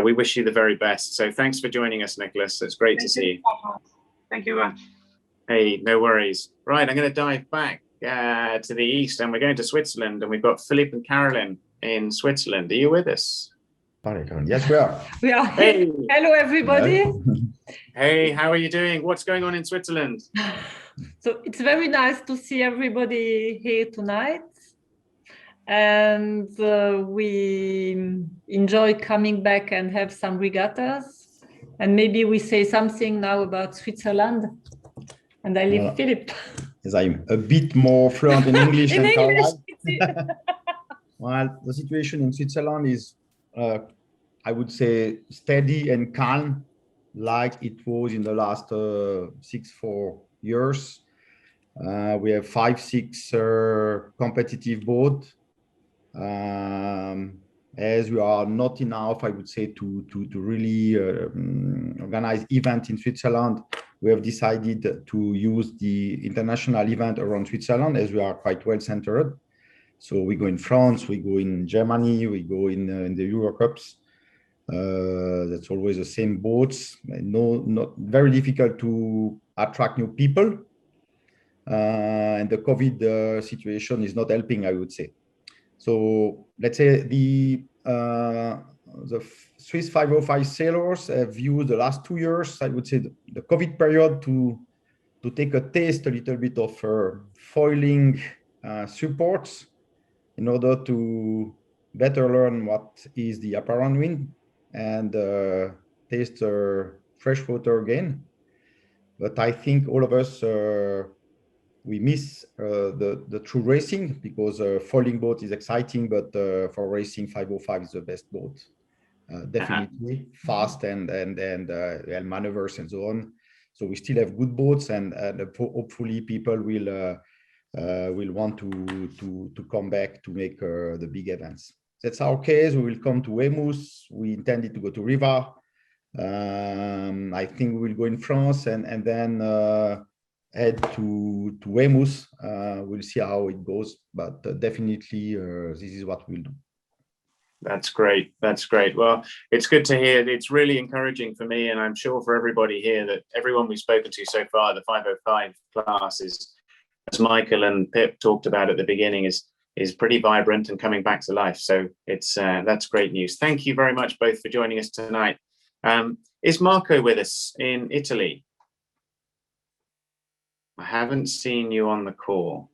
we wish you the very best. So thanks for joining us, Nicholas. It's great to see you. Thank you very much. Hey, no worries. Right, I'm going to dive back to the east, and we're going to Switzerland, and we've got Philip and Carolyn in Switzerland. Are you with us? Yes, we are. We are. Hey. Hello, everybody. Hey, how are you doing? What's going on in Switzerland? So it's very nice to see everybody here tonight. and we enjoy coming back and have some regattas. And maybe we say something now about Switzerland. And I leave Philip. As I'm a bit more fluent in English In than English. Caroline. Well, the situation in Switzerland is, I would say, steady and calm, like it was in the last 4 years. We have 5-6 competitive boats. As we are not enough, I would say, to really organize events in Switzerland, we have decided to use the international event around Switzerland, as we are quite well centered. So we go in France, we go in Germany, we go in the Euro Cups. That's always the same boats. Not very difficult to attract new people. And the COVID situation is not helping, I would say. So let's say the Swiss 505 sailors have used the last 2 years, I would say, the COVID period to take a taste a little bit of foiling supports in order to better learn what is the apparent wind and taste fresh water again. But I think all of us, we miss the true racing, because foiling boat is exciting, but for racing, 505 is the best boat. Definitely fast and maneuvers and so on. So we still have good boats, and hopefully people will want to come back to make the big events. That's our case. We will come to Weymouth. We intended to go to Riva. I think we will go in France and then head to Weymouth. We'll see how it goes, but definitely this is what we'll do. That's great. That's great. Well, it's good to hear. It's really encouraging for me, and I'm sure for everybody here, that everyone we've spoken to so far, the 505 class is, as Michael and Pip talked about at the beginning, is pretty vibrant and coming back to life. So it's that's great news. Thank you very much both for joining us tonight. Is Marco with us in Italy? I haven't seen you on the call.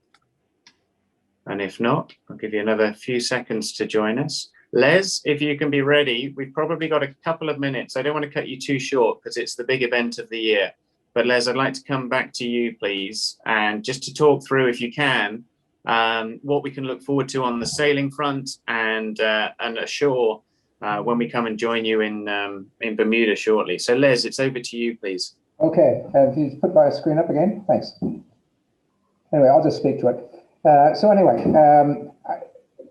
And if not, I'll give you another few seconds to join us. Les, if you can be ready, we've probably got a couple of minutes. I don't want to cut you too short because it's the big event of the year. But Les, I'd like to come back to you, please, and just to talk through, if you can, what we can look forward to on the sailing front and ashore when we come and join you in Bermuda shortly. So Les, it's over to you, please. Okay, if you put my screen up again, thanks. Anyway, I'll just speak to it. So anyway,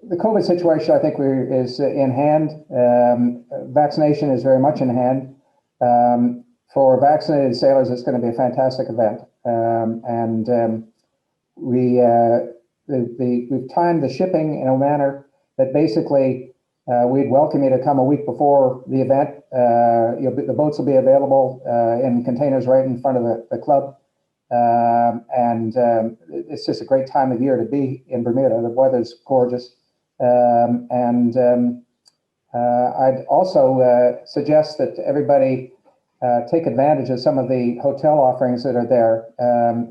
the COVID situation, I think, is in hand. Vaccination is very much in hand. For vaccinated sailors, it's going to be a fantastic event. We've timed the shipping in a manner that basically we'd welcome you to come a week before the event. The boats will be available in containers right in front of the club. It's just a great time of year to be in Bermuda. The weather's gorgeous. I'd also suggest that everybody take advantage of some of the hotel offerings that are there.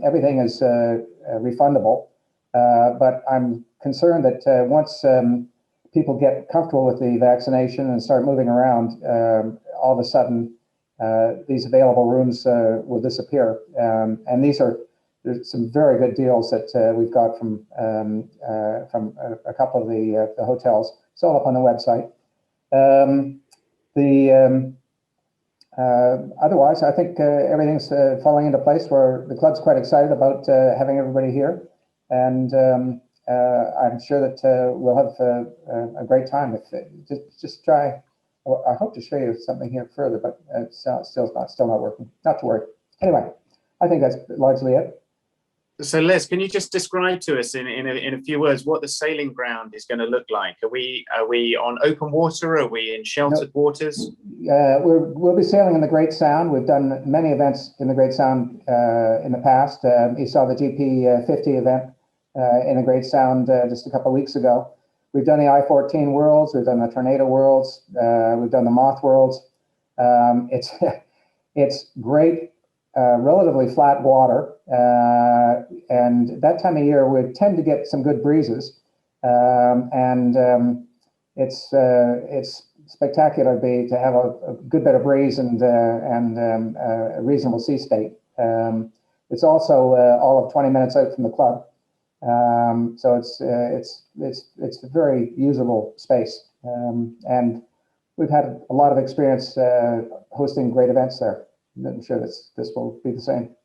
Everything is refundable, but I'm concerned that once people get comfortable with the vaccination and start moving around, all of a sudden these available rooms will disappear. And there's some very good deals that we've got from a couple of the hotels. It's all up on the website. Otherwise, I think everything's falling into place where the club's quite excited about having everybody here. And I'm sure that we'll have a great time. Just try. I hope to show you something here further, but it's still not working. Not to worry. Anyway, I think that's largely it. So Les, can you just describe to us in a few words what the sailing ground is going to look like? Are we on open water? Are we in sheltered waters? We'll be sailing in the Great Sound. We've done many events in the Great Sound in the past. You saw the GP 50 event in the Great Sound just a couple of weeks ago. We've done the I-14 Worlds. We've done the Tornado Worlds. We've done the Moth Worlds. It's great. Relatively flat water, and that time of year we tend to get some good breezes. It's spectacular to have a good bit of breeze and a reasonable sea state. It's also all of 20 minutes out from the club, so it's a very usable space, and we've had a lot of experience hosting great events there. I'm sure this will be the same.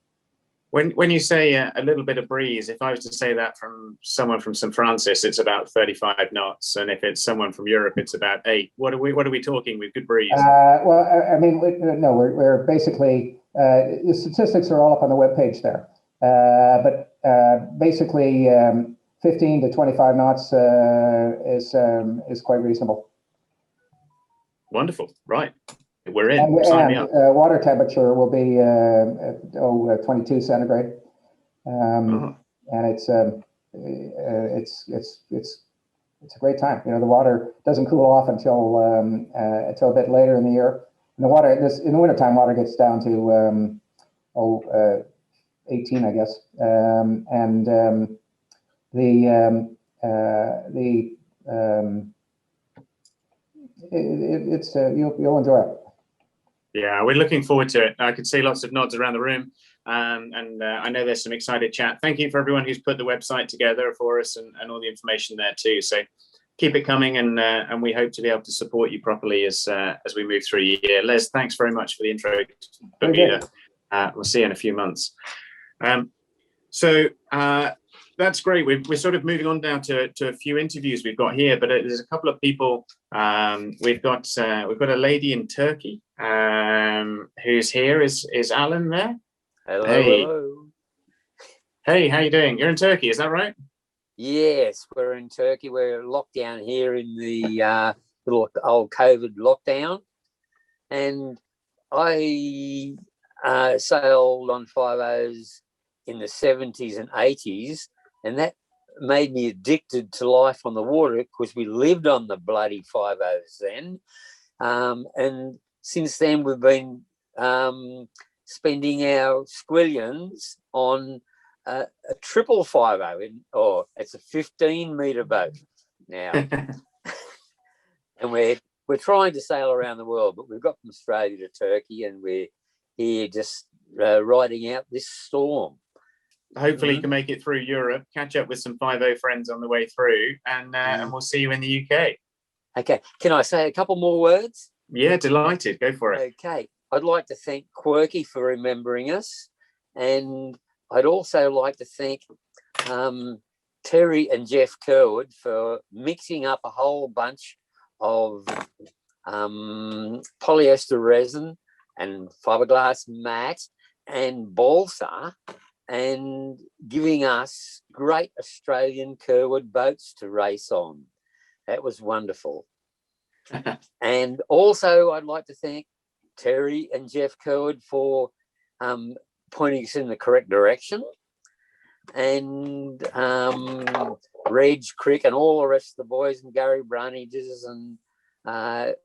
When you say a little bit of breeze, if I was to say that from someone from St. Francis, it's about 35 knots, and if it's someone from Europe, it's about 8. What are we talking with good breeze? Well, I mean, no, we're basically the statistics are all up on the webpage there, but basically 15 to 25 knots is quite reasonable. Wonderful, right? We're in. Sign me up. Water temperature will be 22 centigrade, and it's a great time. You know, the water doesn't cool off until a bit later in the year. And the water in the wintertime, water gets down to 18, I guess, you'll enjoy it. Yeah, we're looking forward to it. I can see lots of nods around the room, and I know there's some excited chat. Thank you for everyone who's put the website together for us and all the information there too. So keep it coming, and we hope to be able to support you properly as we move through the year. Les, thanks very much for the intro. We'll see you in a few months. That's great. We're sort of moving on now to a few interviews we've got here, but there's a couple of people. We've got a lady in Turkey who's here. Is Alan there? Hello, hey. hello. Hey, how you doing? You're in Turkey, is that right? Yes, we're in Turkey. We're locked down here in the little old COVID lockdown, and I sailed on 5.0s in the 70s and 80s, and that made me addicted to life on the water because we lived on the bloody 5.0s then. And since then, we've been spending our squillions on a triple 5.0, it's a 15-metre boat now. And we're trying to sail around the world, but we've got from Australia to Turkey, and we're here just riding out this storm. Hopefully you can make it through Europe, catch up with some 5.0 friends on the way through, and we'll see you in the UK. Okay, can I say a couple more words? Yeah, delighted. Go for it. Okay, I'd like to thank Quirky for remembering us, and I'd also like to thank Terry and Jeff Kerwood for mixing up a whole bunch of polyester resin and fiberglass mat and balsa, and giving us great Australian Kerwood boats to race on. That was wonderful. And also I'd like to thank Terry and Jeff Kerwood for pointing us in the correct direction, and Reg Crick and all the rest of the boys, and Gary Branages, and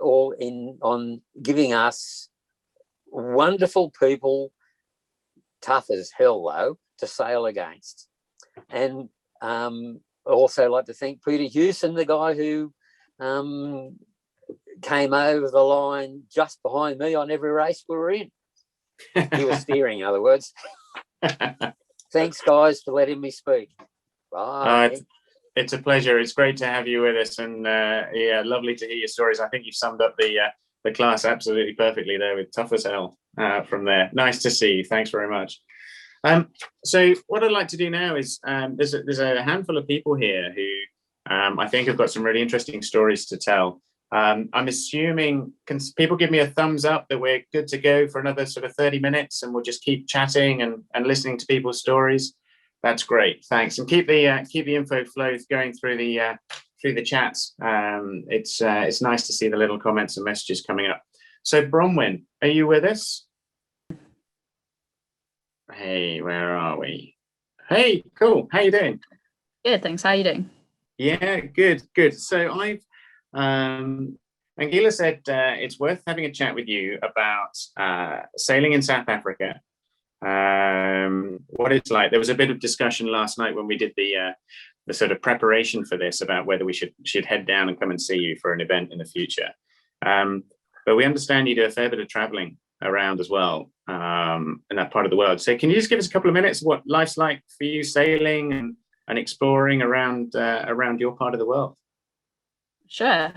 all in on giving us wonderful people, tough as hell though, to sail against. And also like to thank Peter Hewson, the guy who came over the line just behind me on every race we were in. He was steering, in other words. Thanks, guys, for letting me speak. Bye. It's a pleasure. It's great to have you with us, and yeah, lovely to hear your stories. I think you've summed up the class absolutely perfectly there with tough as hell from there. Nice to see you. Thanks very much. So what I'd like to do now is there's a handful of people here who I think have got some really interesting stories to tell. I'm assuming, can people give me a thumbs up that we're good to go for another sort of 30 minutes, and we'll just keep chatting and listening to people's stories? That's great, thanks. And keep the info flow going through the chats. It's nice to see the little comments and messages coming up. So Bronwyn, are you with us? Hey, where are we? Hey, cool. How you doing? Good, thanks. How are you doing? Yeah, good. So I've Angela said it's worth having a chat with you about sailing in South Africa. What it's like. There was a bit of discussion last night when we did the sort of preparation for this about whether we should head down and come and see you for an event in the future. But we understand you do a fair bit of traveling around as well in that part of the world. So can you just give us a couple of minutes of what life's like for you sailing and exploring around your part of the world? Sure.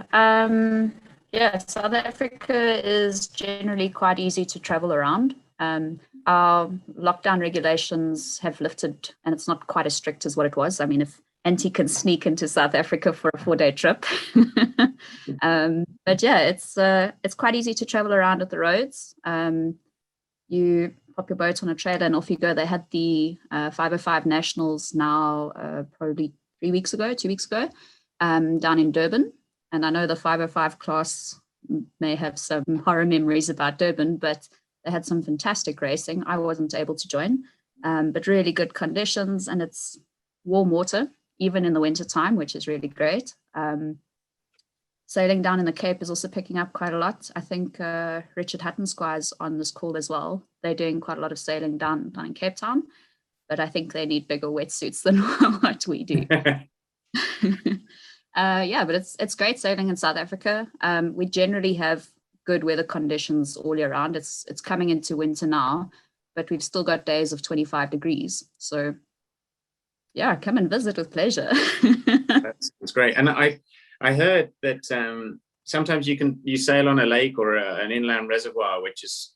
Yeah, South Africa is generally quite easy to travel around. Our lockdown regulations have lifted, and it's not quite as strict as what it was. I mean, if Antti can sneak into South Africa for a 4-day trip. But yeah, it's quite easy to travel around at the roads. You pop your boat on a trailer and off you go. They had the 505 Nationals now probably 2 weeks ago, down in Durban. And I know the 505 class may have some horror memories about Durban, but they had some fantastic racing. I wasn't able to join, but really good conditions, and it's warm water, even in the winter time, which is really great. Sailing down in the Cape is also picking up quite a lot. I think Richard Hattensquire's on this call as well. They're doing quite a lot of sailing down in Cape Town, but I think they need bigger wetsuits than what we do. Yeah, but it's great sailing in South Africa. We generally have good weather conditions all year round. It's coming into winter now, but we've still got days of 25 degrees. So yeah, come and visit with pleasure. That's great. And I heard that sometimes you sail on a lake or an inland reservoir, which is,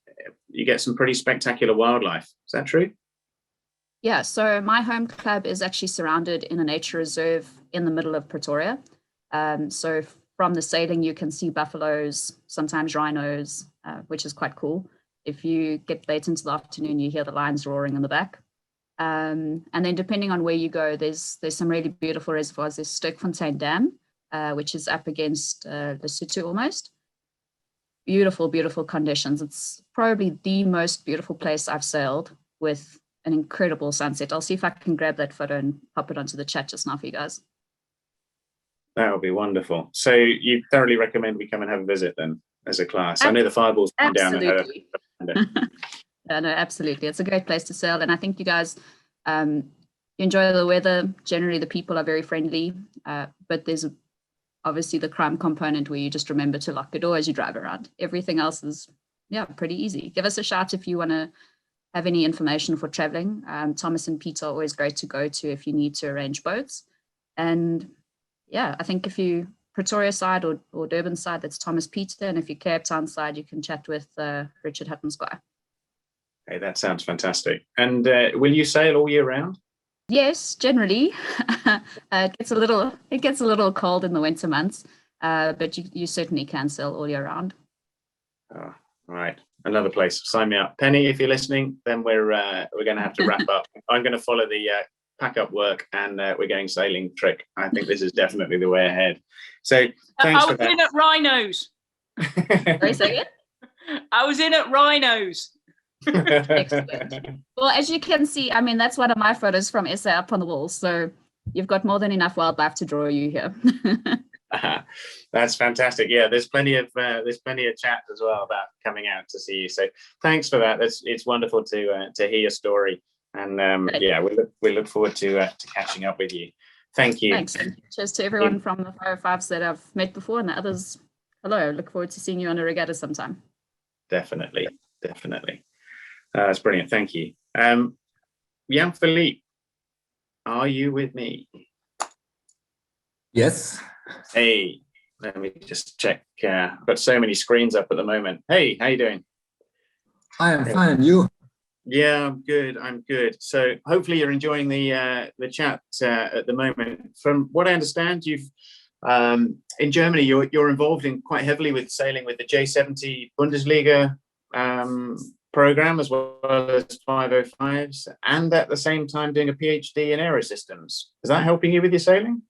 you get some pretty spectacular wildlife. Is that true? Yeah, so my home club is actually surrounded in a nature reserve in the middle of Pretoria. So from the sailing, you can see buffaloes, sometimes rhinos, which is quite cool. If you get late into the afternoon, you hear the lions roaring in the back. And then depending on where you go, there's some really beautiful reservoirs. There's Sterkfontein Dam, which is up against Lesotho almost. Beautiful, beautiful conditions. It's probably the most beautiful place I've sailed, with an incredible sunset. I'll see if I can grab that photo and pop it onto the chat just now for you guys. That would be wonderful. So you thoroughly recommend we come and have a visit then as a class? I know the Fireball's been down and had Yeah, no, absolutely. It's a great place to sail. And I think you guys you enjoy the weather. Generally, the people are very friendly, but there's obviously the crime component where you just remember to lock the door as you drive around. Everything else is, yeah, pretty easy. Give us a shout if you want to have any information for traveling. Thomas and Peter are always great to go to if you need to arrange boats. And yeah, I think if you Pretoria side or Durban side, that's Thomas Peter. And if you Cape Town side, you can chat with Richard Hattensquire. Hey, that sounds fantastic. And will you sail all year round? Yes, generally. It gets a little cold in the winter months, but you certainly can sail all year round. Oh, right. Another place. Sign me up. Penny, if you're listening, then we're going to have to wrap up. I'm going to follow the pack up work and we're going sailing trick. I think this is definitely the way ahead. So thanks for that. I was in at Rhinos. Sorry, say again? I was in at Rhinos. Excellent. Well, as you can see, I mean, that's one of my photos from SA up on the wall. So you've got more than enough wildlife to draw you here. That's fantastic. Yeah, there's plenty of chat as well about coming out to see you. So thanks for that. It's wonderful to hear your story. And yeah, we look forward to catching up with you. Thank you. Thanks. And cheers to everyone from the 505s that I've met before, and the others. Hello. Look forward to seeing you on a regatta sometime. Definitely. That's brilliant. Thank you. Jan-Philippe, are you with me? Yes. Hey, let me just check. I've got so many screens up at the moment. Hey, how you doing? I am fine. And you? Yeah, I'm good. So hopefully you're enjoying the chat at the moment. From what I understand, you've in Germany, you're involved in quite heavily with sailing with the J70 Bundesliga program, as well as 505s, and at the same time doing a PhD in aerosystems. Is that helping you with your sailing?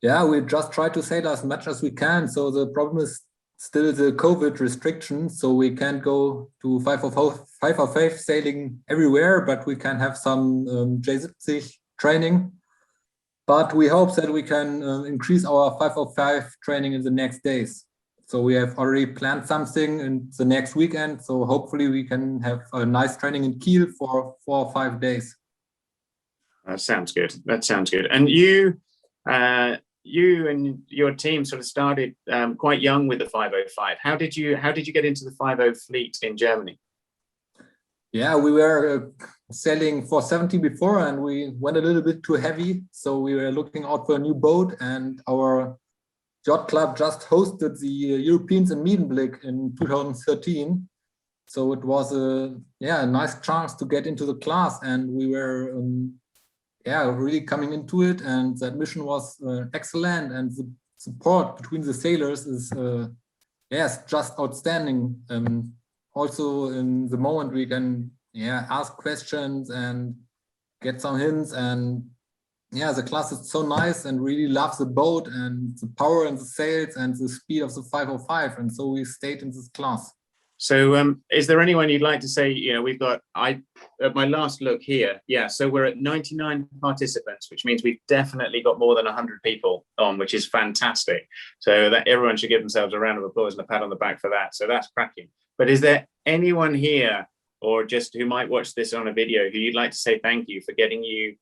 Yeah, we just try to sail as much as we can. So the problem is still the COVID restrictions. So we can't go to 505 sailing everywhere, but we can have some J70 training. But we hope that we can increase our 505 training in the next days. So we have already planned something in the next weekend. So hopefully we can have a nice training in Kiel for 4 or 5 days. That sounds good. That sounds good. And you and your team sort of started quite young with the 505. How did you get into the 50 fleet in Germany? Yeah, we were sailing for 70 before, and we went a little bit too heavy. So we were looking out for a new boat, and our yacht club just hosted the Europeans in Medemblik in 2013. So it was a nice chance to get into the class, and we were really coming into it, and the admission was excellent, and the support between the sailors is just outstanding. Also in the moment we can ask questions and get some hints, and the class is so nice and really loves the boat and the power and the sails and the speed of the 505, and so we stayed in this class. So is there anyone you'd like to say, we've got, at my last look here, so we're at 99 participants, which means we've definitely got more than 100 people on, which is fantastic. So that everyone should give themselves a round of applause and a pat on the back for that. So that's cracking. But is there anyone here, or just who might watch this on a video, who you'd like to say thank you for getting you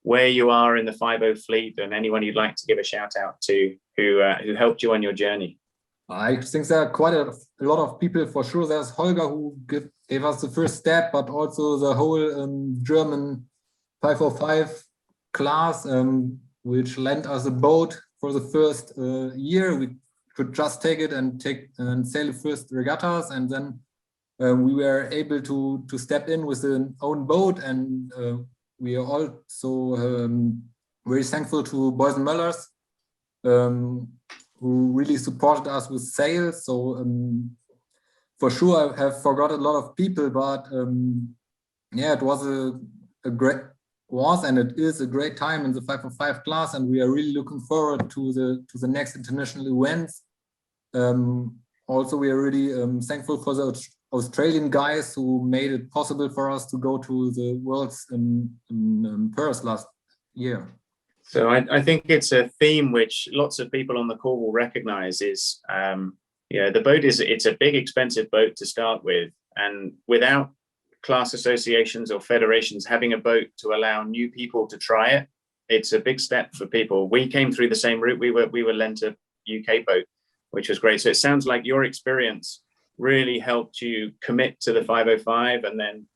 where you are in the 50 fleet, and anyone you'd like to give a shout out to who helped you on your journey? I think there are quite a lot of people for sure. There's Holger who gave us the first step, but also the whole German 505 class, which lent us a boat for the first year. We could just take it and sail the first regattas, and then we were able to step in with an own boat, and we are also very thankful to Boysen Möllers, who really supported us with sales. So for sure I have forgot a lot of people, but it was and it is a great time in the 505 class, and we are really looking forward to the next international events. Also, we are really thankful for the Australian guys who made it possible for us to go to the Worlds in Perth last year. So I think it's a theme which lots of people on the call will recognize is, the boat it's a big, expensive boat to start with. And without class associations or federations having a boat to allow new people to try it, it's a big step for people. We came through the same route. We were lent a UK boat, which was great. So it sounds like your experience really helped you commit to the 505, and then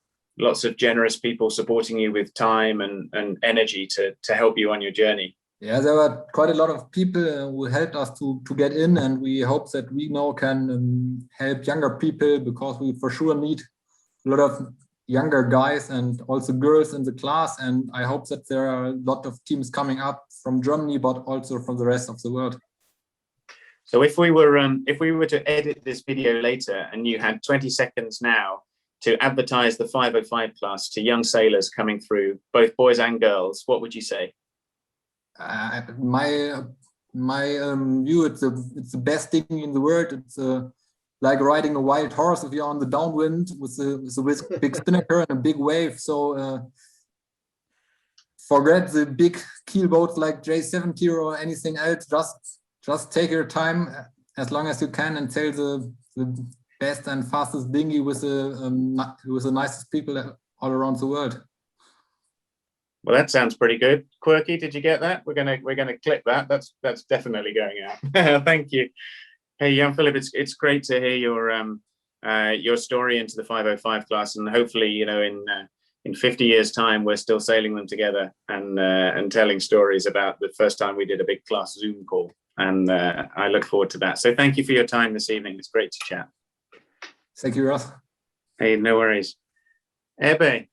lots of generous people supporting you with time and energy to help you on your journey. Yeah, there were quite a lot of people who helped us to get in, and we hope that we now can help younger people, because we for sure need a lot of younger guys and also girls in the class. And I hope that there are a lot of teams coming up from Germany, but also from the rest of the world. So if we were to edit this video later, and you had 20 seconds now to advertise the 505 class to young sailors coming through, both boys and girls, what would you say? My view, it's the best thing in the world. It's like riding a wild horse if you're on the downwind with a big spinnaker and a big wave. So forget the big keel boats like J70 or anything else. Just take your time as long as you can and sail the best and fastest dinghy with the nicest people all around the world. Well, that sounds pretty good. Quirky, did you get that? We're gonna clip that. That's definitely going out. Thank you. Hey, Jan-Philipp, it's great to hear your story into the 505 class, and hopefully, in 50 years' time, we're still sailing them together and telling stories about the first time we did a big class Zoom call. And I look forward to that. So thank you for your time this evening. It's great to chat. Thank you, Ross. Hey, no worries. Ebbe,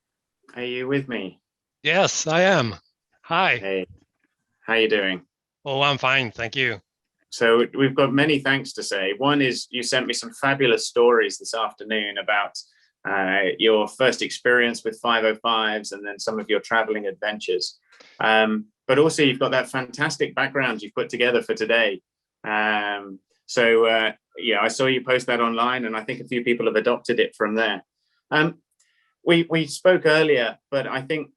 are you with me? Yes, I am. Hi. Hey, how you doing? Oh, I'm fine. Thank you. So we've got many thanks to say. One is you sent me some fabulous stories this afternoon about your first experience with 505s and then some of your traveling adventures. But also you've got that fantastic background you've put together for today. Yeah, I saw you post that online, and I think a few people have adopted it from there. We spoke earlier, but I think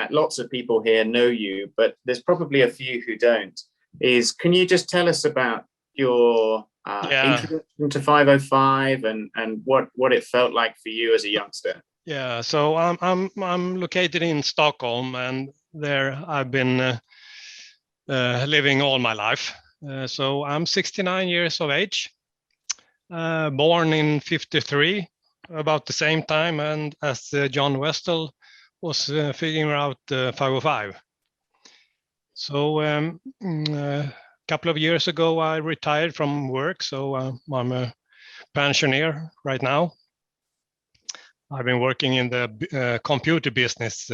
lots of people here know you, but there's probably a few who don't. Can you just tell us about your introduction to 505 and what it felt like for you as a youngster? Yeah, so I'm located in Stockholm, and there I've been living all my life. So I'm 69 years of age, born in 53, about the same time and as John Westall was figuring out 505. So a couple of years ago, I retired from work, so I'm a pensioner right now. I've been working in the computer business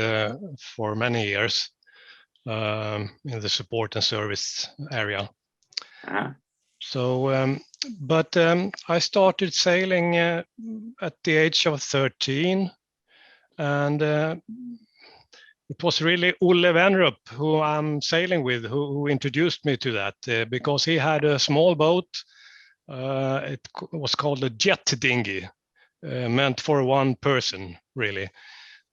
for many years in the support and service area. So, but I started sailing at the age of 13, and it was really Olle Wenrup, who I'm sailing with, who introduced me to that, because he had a small boat. It was called a jet dinghy, meant for one person, really.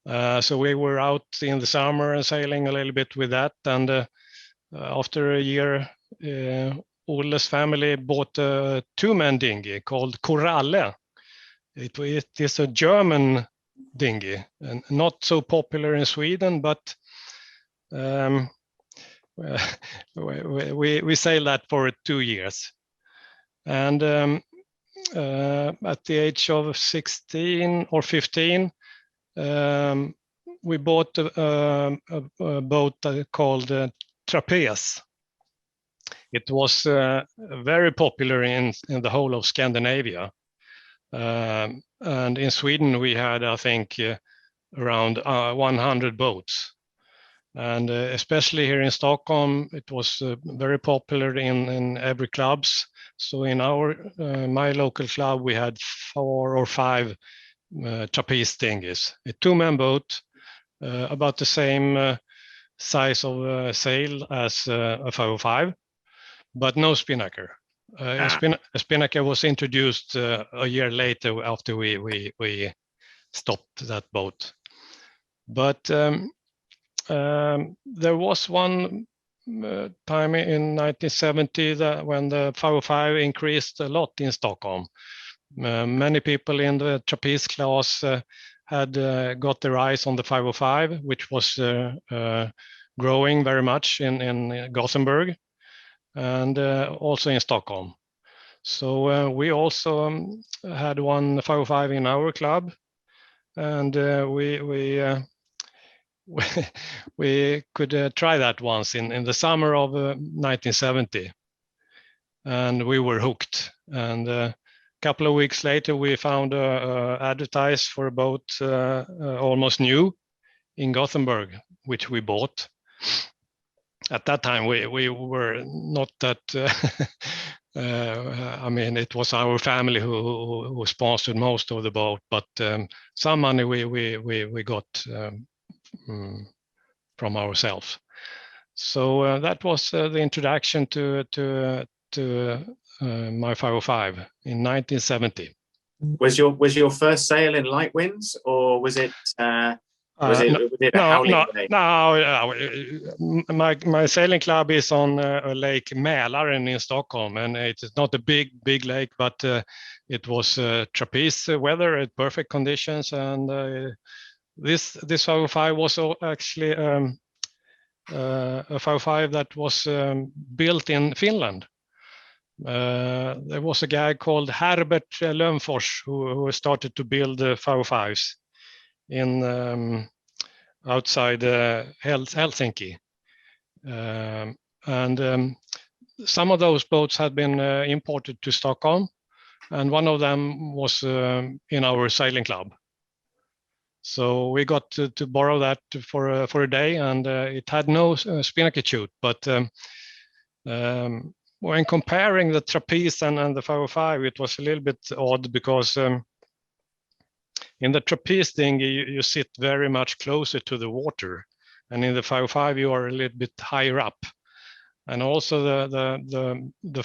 So we were out in the summer and sailing a little bit with that. And after a year, Olle's family bought a two-man dinghy called Koralle. It is a German dinghy and not so popular in Sweden, but we sailed that for 2 years. And at the age of 16 or 15, we bought a boat called Trapeze. It was very popular in the whole of Scandinavia. And in Sweden, we had, I think, around 100 boats. And especially here in Stockholm, it was very popular in every clubs. So in my local club, we had 4 or 5 trapeze dinghies. A two-man boat, about the same size of sail as a 505, but no spinnaker. A spinnaker was introduced a year later after we stopped that boat. But there was one time in 1970 when the 505 increased a lot in Stockholm. Many people in the trapeze class had got their eyes on the 505, which was growing very much in Gothenburg and also in Stockholm. So we also had one 505 in our club, and we could try that once in the summer of 1970, and we were hooked. And a couple of weeks later, we found a advertise for a boat almost new in Gothenburg, which we bought. At that time, we were not that. I mean, it was our family who sponsored most of the boat, but some money we got from ourselves. So that was the introduction to my 505 in 1970. Was your first sail in light winds, or was it? Was it a howling day? No. My sailing club is on Lake Mälaren in Stockholm, and it is not a big lake, but it was trapeze weather at perfect conditions. And this 505 was actually a 505 that was built in Finland. There was a guy called Herbert Lönnfors who started to build 505s in outside Helsinki, and some of those boats had been imported to Stockholm, and one of them was in our sailing club. So we got to borrow that for a day, and it had no spinnaker chute. But when comparing the trapeze and the 505, it was a little bit odd because in the trapeze dinghy, you sit very much closer to the water, and in the 505 you are a little bit higher up, and also the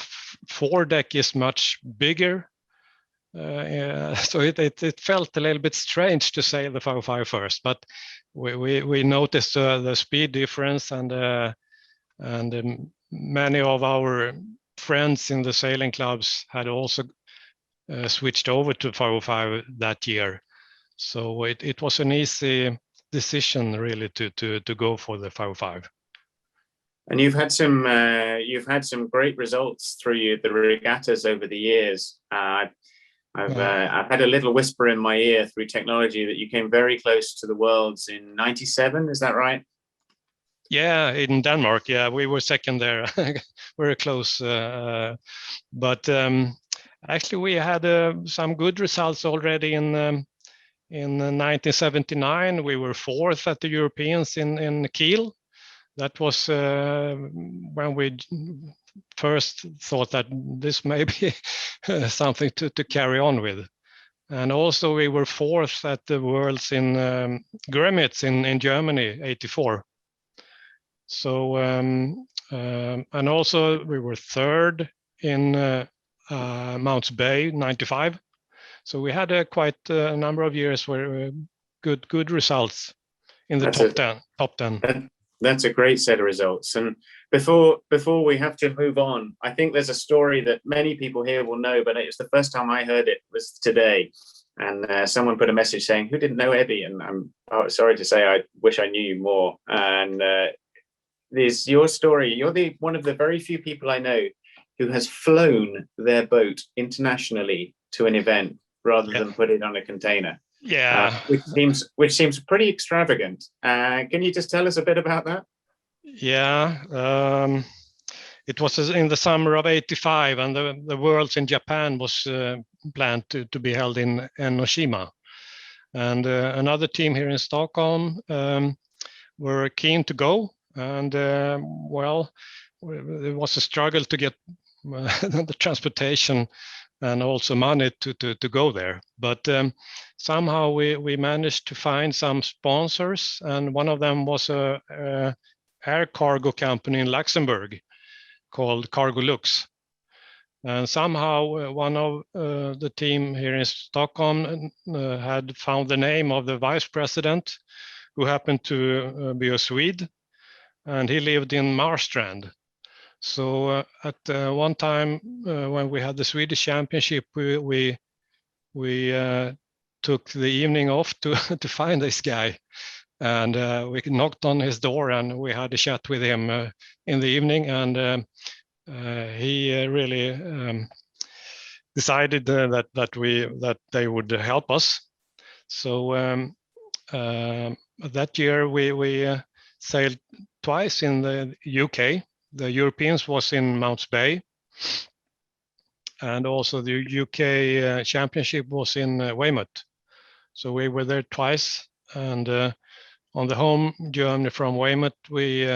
foredeck is much bigger. So it felt a little bit strange to sail the 505 first, but we noticed the speed difference, and many of our friends in the sailing clubs had also switched over to 505 that year. So it was an easy decision really to go for the 505. And you've had some great results through the regattas over the years. I've had a little whisper in my ear through technology that you came very close to the Worlds in '97. Is that right? Yeah, in Denmark. Yeah, we were second there, very close. But actually, we had some good results already in 1979. We were fourth at the Europeans in Kiel. That was when we first thought that this may be something to carry on with. And also we were fourth at the Worlds in Grömitz in Germany, '84. So, and also we were third in Mounts Bay, '95. So we had quite a number of years where good results in the top 10. That's a great set of results. And before we have to move on, I think there's a story that many people here will know, but it's the first time I heard it was today. And someone put a message saying, who didn't know Eddie? And I'm sorry to say, I wish I knew you more. And there's your story. You're one of the very few people I know who has flown their boat internationally to an event rather than put it on a container. Yeah, which seems pretty extravagant. Can you just tell us a bit about that? Yeah, it was in the summer of '85, and the Worlds in Japan was planned to be held in Enoshima. And another team here in Stockholm were keen to go, and well, it was a struggle to get the transportation and also money to go there. But somehow we managed to find some sponsors, and one of them was a air cargo company in Luxembourg called Cargolux. And somehow one of the team here in Stockholm had found the name of the vice president, who happened to be a Swede, and he lived in Marstrand. So at one time when we had the Swedish Championship, we took the evening off to find this guy, and we knocked on his door and we had a chat with him in the evening, and he really decided that they would help us. So that year we sailed twice in the UK. The Europeans was in Mounts Bay, and also the UK Championship was in Weymouth. So we were there twice, and on the home journey from Weymouth, we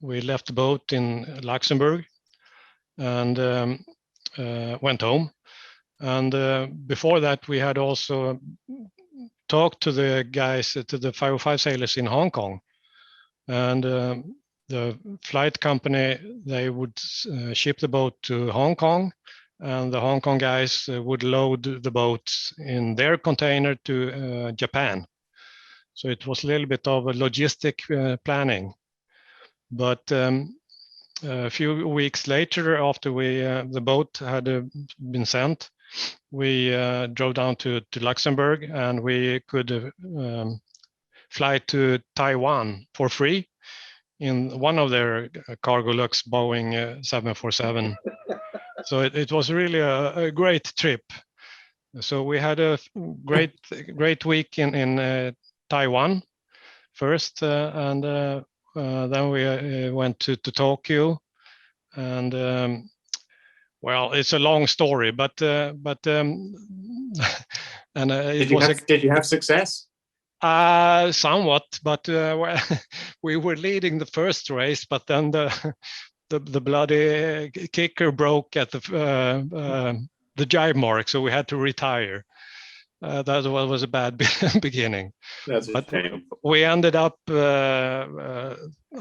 left the boat in Luxembourg and went home. And before that, we had also talked to the guys, to the 505 sailors in Hong Kong, and the flight company, they would ship the boat to Hong Kong, and the Hong Kong guys would load the boats in their container to Japan. So it was a little bit of a logistic planning. But a few weeks later, after the boat had been sent, we drove down to Luxembourg, and we could fly to Taiwan for free in one of their Cargolux Boeing 747. So it was really a great trip. So we had a great week in Taiwan first, and then we went to Tokyo, and well, it's a long story, but and did you have success? Somewhat, but well, we were leading the first race, but then the bloody kicker broke at the jibe mark, so we had to retire. That was a bad beginning. That's a shame. We ended up, I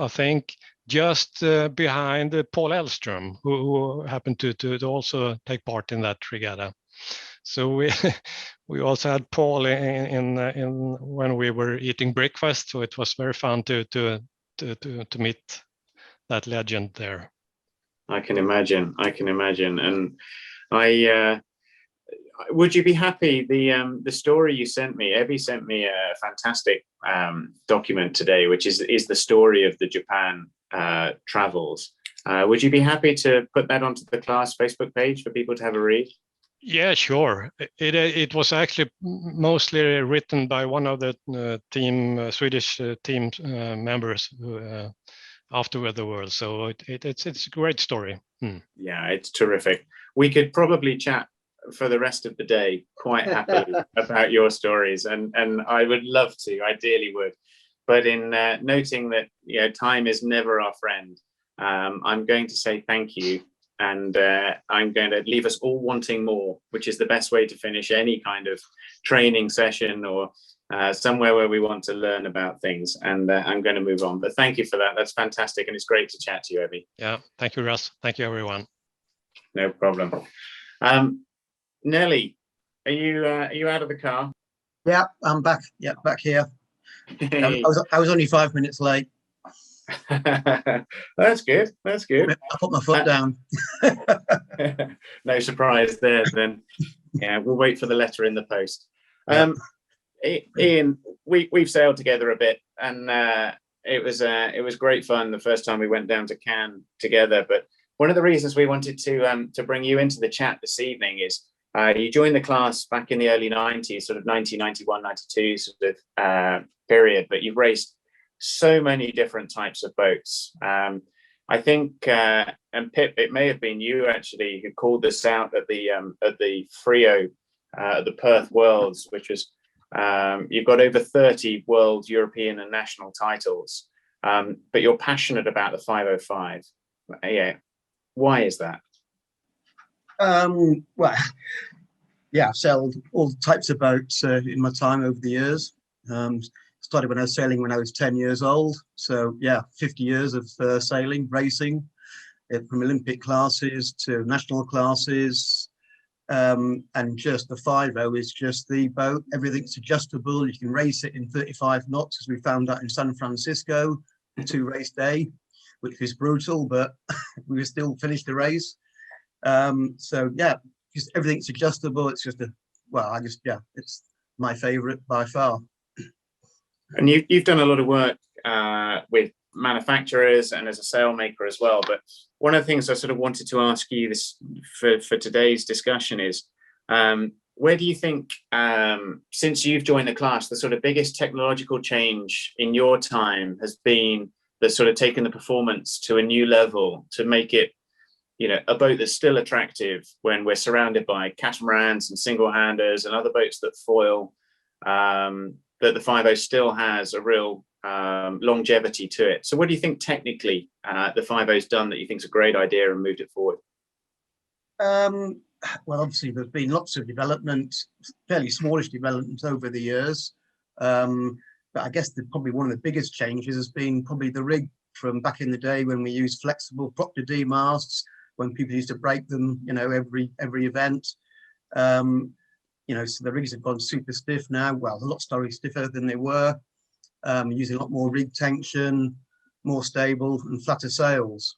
think, just behind Paul Elvström, who happened to also take part in that regatta. So we also had Paul in when we were eating breakfast. So it was very fun to meet that legend there. I can imagine. And would you be happy? The story you sent me, Evie sent me a fantastic document today, which is the story of the Japan travels. Would you be happy to put that onto the class Facebook page for people to have a read? Yeah, sure. It was actually mostly written by one of the Swedish team members after the world. So it's a great story. Yeah, it's terrific. We could probably chat for the rest of the day quite happily about your stories, and I would love to, ideally would. But in noting that time is never our friend, I'm going to say thank you. And I'm going to leave us all wanting more, which is the best way to finish any kind of training session or somewhere where we want to learn about things. And I'm going to move on. But thank you for that. That's fantastic. And it's great to chat to you, Evie. Yeah, thank you, Russ. Thank you, everyone. No problem. Nelly, are you out of the car? Yeah, I'm back. Yeah, back here. I was only 5 minutes late. That's good. That's good. I put my foot down. No surprise there then. Yeah, we'll wait for the letter in the post. Ian, we've sailed together a bit, and it was great fun the first time we went down to Cannes together. But one of the reasons we wanted to bring you into the chat this evening is you joined the class back in the early 90s, sort of 1991, 92 sort of period, but you've raced so many different types of boats. I think, and Pip, it may have been you actually who called this out at the Frio, the Perth Worlds, which was you've got over 30 world, European, and national titles, but you're passionate about the 505. Yeah, why is that? Well, yeah, I've sailed all types of boats in my time over the years. Started when I was sailing when I was 10 years old. So yeah, 50 years of sailing, racing, from Olympic classes to national classes. And just the 5.0 is just the boat. Everything's adjustable. You can race it in 35 knots, as we found out in San Francisco, the 2-race day, which was brutal, but we still finished the race. So yeah, just everything's adjustable. It's just it's my favorite by far. And you've done a lot of work with manufacturers and as a sailmaker as well. But one of the things I sort of wanted to ask you this for today's discussion is, where do you think, since you've joined the class, the sort of biggest technological change in your time has been that's sort of taken the performance to a new level to make it, a boat that's still attractive when we're surrounded by catamarans and single-handers and other boats that foil, that the 5.0 still has a real longevity to it. So what do you think technically the 5.0's done that you think is a great idea and moved it forward? Well, obviously there's been lots of development, fairly smallish developments over the years. But I guess probably one of the biggest changes has been probably the rig from back in the day when we used flexible Proctor D masts, when people used to break them, every event. So the rigs have gone super stiff now. Well, a lot stiffer than they were, using a lot more rig tension, more stable and flatter sails.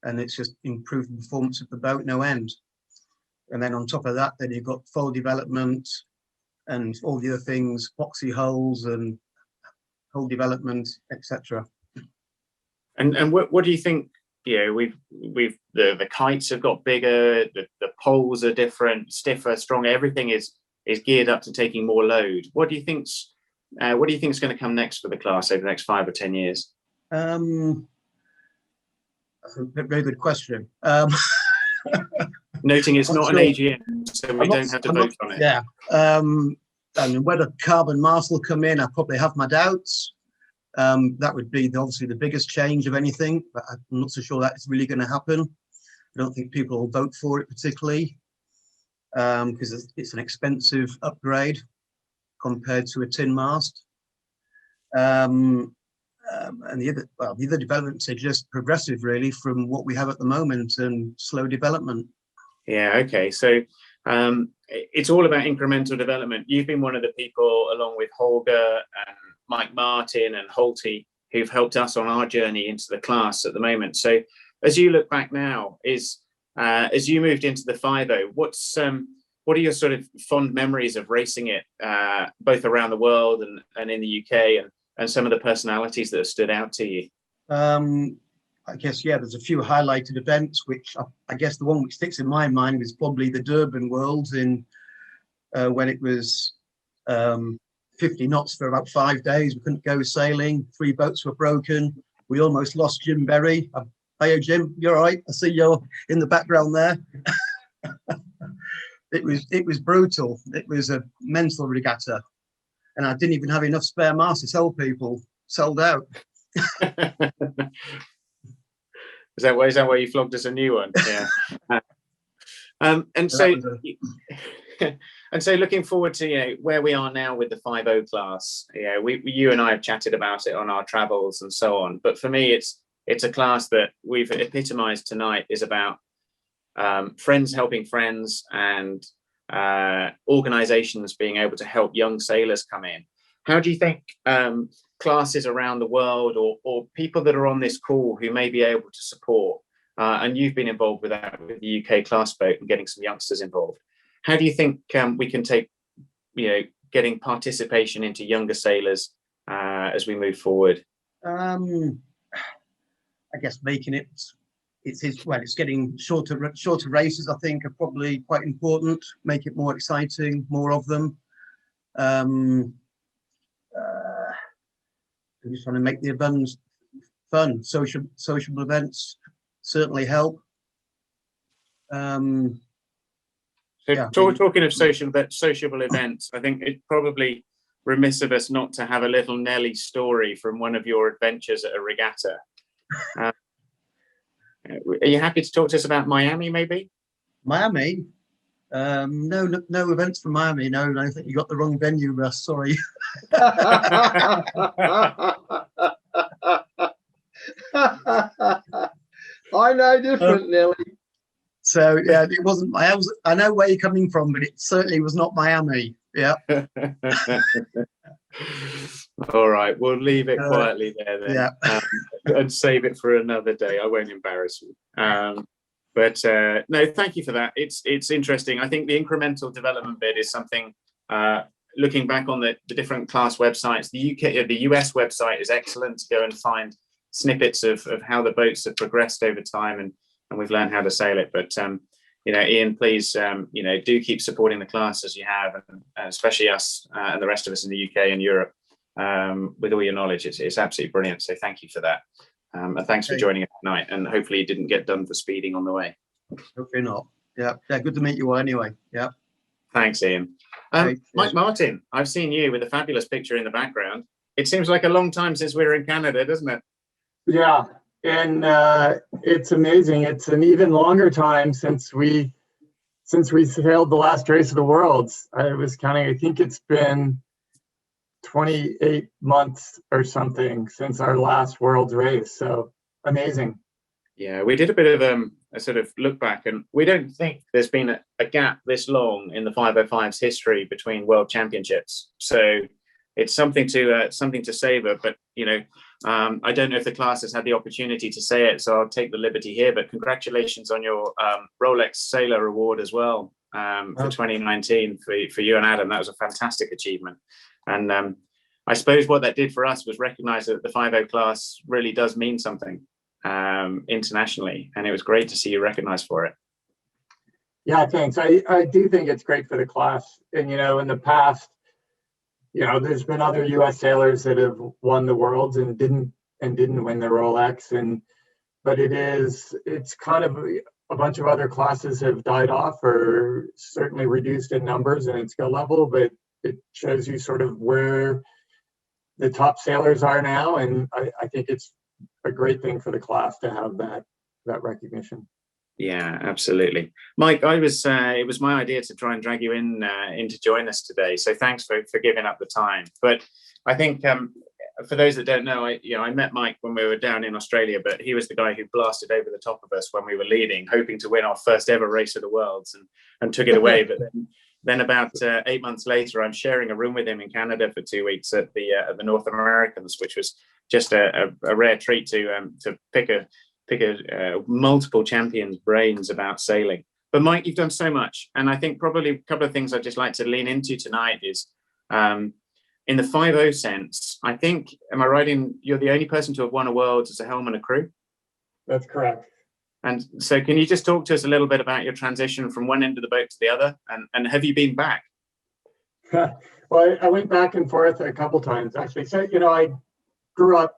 And it's just improved the performance of the boat no end. And then on top of that, then you've got foil development and all the other things, epoxy hulls and hull development, etc. And what do you think? The kites have got bigger, the poles are different, stiffer, stronger. Everything is geared up to taking more load. What do you think's going to come next for the class over the next 5 or 10 years? That's a very good question. Noting it's not an AGM, so we don't have to vote on it. Yeah. And whether carbon mast will come in, I probably have my doubts. That would be obviously the biggest change of anything, but I'm not so sure that's really going to happen. I don't think people will vote for it particularly, because it's an expensive upgrade compared to a tin mast. And the other developments are just progressive, really, from what we have at the moment, and slow development. Yeah, okay. So it's all about incremental development. You've been one of the people, along with Holger and Mike Martin and Holty, who've helped us on our journey into the class at the moment. So as you look back now, as you moved into the 5.0, what are your sort of fond memories of racing it, both around the world and in the UK, and some of the personalities that have stood out to you? I guess, yeah, there's a few highlighted events, which I guess the one which sticks in my mind is probably the Durban Worlds in when it was 50 knots for about 5 days. We couldn't go sailing. 3 boats were broken. We almost lost Jim Berry. Hey, Jim, you're all right. I see you're in the background there. It was brutal. It was a mental regatta, and I didn't even have enough spare masts to tell people. Sold out. Is that why you flogged us a new one? Yeah. And so looking forward to where we are now with the 5.0 class. You and I have chatted about it on our travels and so on. But for me, it's a class that we've epitomized tonight is about friends helping friends and organizations being able to help young sailors come in. How do you think classes around the world or people that are on this call who may be able to support, and you've been involved with that with the UK class boat and getting some youngsters involved, how do you think we can take getting participation into younger sailors as we move forward? I guess making it's getting shorter races, I think, are probably quite important. Make it more exciting, more of them. I'm just trying to make the events fun. Social events certainly help. Talking of sociable events, I think it's probably remiss of us not to have a little Nelly story from one of your adventures at a regatta. Are you happy to talk to us about Miami, maybe? Miami? No events from Miami. No, I think you got the wrong venue, Russ. Sorry. I know different, Nelly. So yeah, it wasn't. I know where you're coming from, but it certainly was not Miami. Yeah. All right, we'll leave it quietly there then. Yeah. And save it for another day. I won't embarrass you. But no, thank you for that. It's interesting. I think the incremental development bit is something. Looking back on the different class websites, the US website is excellent to go and find snippets of how the boats have progressed over time, and we've learned how to sail it. But Ian, please, do keep supporting the class as you have, and especially us and the rest of us in the UK and Europe with all your knowledge. It's absolutely brilliant. So thank you for that. And thanks for joining us tonight. And hopefully you didn't get done for speeding on the way. Hopefully not. Yeah. Good to meet you all anyway. Yeah. Thanks, Ian. Mike Martin, I've seen you with a fabulous picture in the background. It seems like a long time since we were in Canada, doesn't it? Yeah, and it's amazing. It's an even longer time since we sailed the last race of the Worlds. I was counting. I think it's been 28 months or something since our last Worlds race. So amazing. Yeah, we did a bit of a sort of look back, and we don't think there's been a gap this long in the 505's history between World Championships. So it's something to savor. But I don't know if the class has had the opportunity to say it, so I'll take the liberty here. But congratulations on your Rolex Sailor Award as well for 2019 for you and Adam. That was a fantastic achievement. And I suppose what that did for us was recognize that the 5.0 class really does mean something internationally, and it was great to see you recognized for it. Yeah, thanks. I do think it's great for the class. And in the past, there's been other U.S. sailors that have won the Worlds and didn't win the Rolex, but it's kind of a bunch of other classes have died off or certainly reduced in numbers and in skill level, but it shows you sort of where the top sailors are now, and I think it's a great thing for the class to have that recognition. Yeah, absolutely. Mike, it was my idea to try and drag you in to join us today. So thanks for giving up the time. But I think for those that don't know, I met Mike when we were down in Australia, but he was the guy who blasted over the top of us when we were leading, hoping to win our first ever race of the Worlds, and took it away. But then about 8 months later, I'm sharing a room with him in Canada for 2 weeks at the North Americans, which was just a rare treat to pick multiple champions' brains about sailing. But Mike, you've done so much. And I think probably a couple of things I'd just like to lean into tonight is in the 5.0 sense, I think, am I right in you're the only person to have won a Worlds as a helm and a crew? That's correct. And so can you just talk to us a little bit about your transition from one end of the boat to the other? And have you been back? Well, I went back and forth a couple times, actually. So, I grew up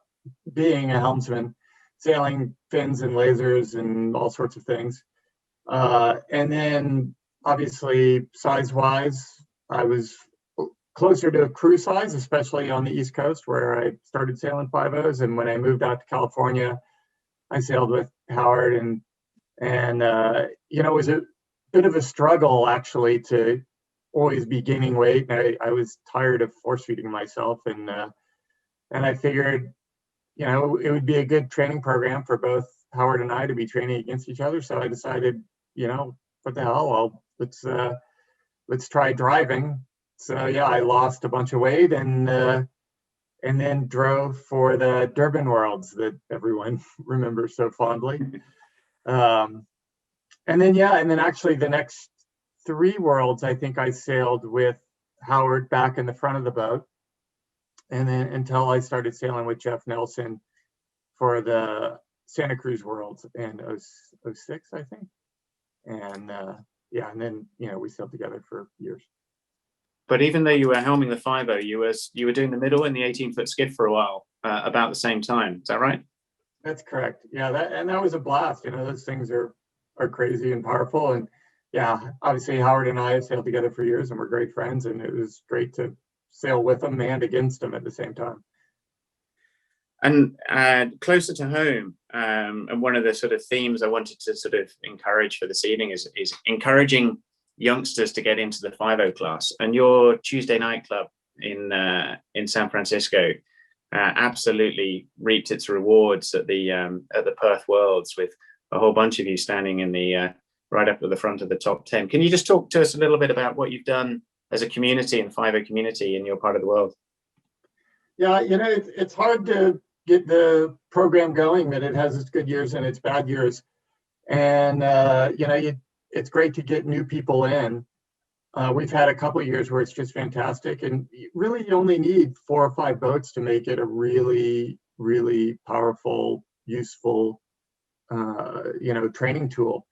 being a helmsman, sailing fins and lasers and all sorts of things. And then, obviously, size-wise, I was closer to crew size, especially on the East Coast, where I started sailing 5.0s. And when I moved out to California, I sailed with Howard, and it was a bit of a struggle actually to always be gaining weight. I was tired of force feeding myself, and I figured, it would be a good training program for both Howard and I to be training against each other. So I decided, what the hell? Let's try driving. So yeah, I lost a bunch of weight and then drove for the Durban Worlds that everyone remembers so fondly. And then actually the next 3 Worlds, I think I sailed with Howard back in the front of the boat. And then until I started sailing with Jeff Nelson for the Santa Cruz Worlds in 06, I think. And and then, we sailed together for years. But even though you were helming the 5.0, you were doing the middle and the 18-foot skiff for a while, about the same time. Is that right? That's correct. Yeah, that was a blast. Those things are crazy and powerful. And yeah, obviously Howard and I have sailed together for years, and we're great friends. And it was great to sail with them and against them at the same time. And closer to home, and one of the sort of themes I wanted to sort of encourage for this evening is encouraging youngsters to get into the 5.0 class. And your Tuesday night club in San Francisco absolutely reaped its rewards at the Perth Worlds, with a whole bunch of you standing in the right up at the front of the top 10. Can you just talk to us a little bit about what you've done as a community and 5.0 community in your part of the world? Yeah, it's hard to get the program going, that it has its good years and its bad years. And, it's great to get new people in. We've had a couple of years where it's just fantastic. And really, you only need 4 or 5 boats to make it a really, really powerful, useful, training tool.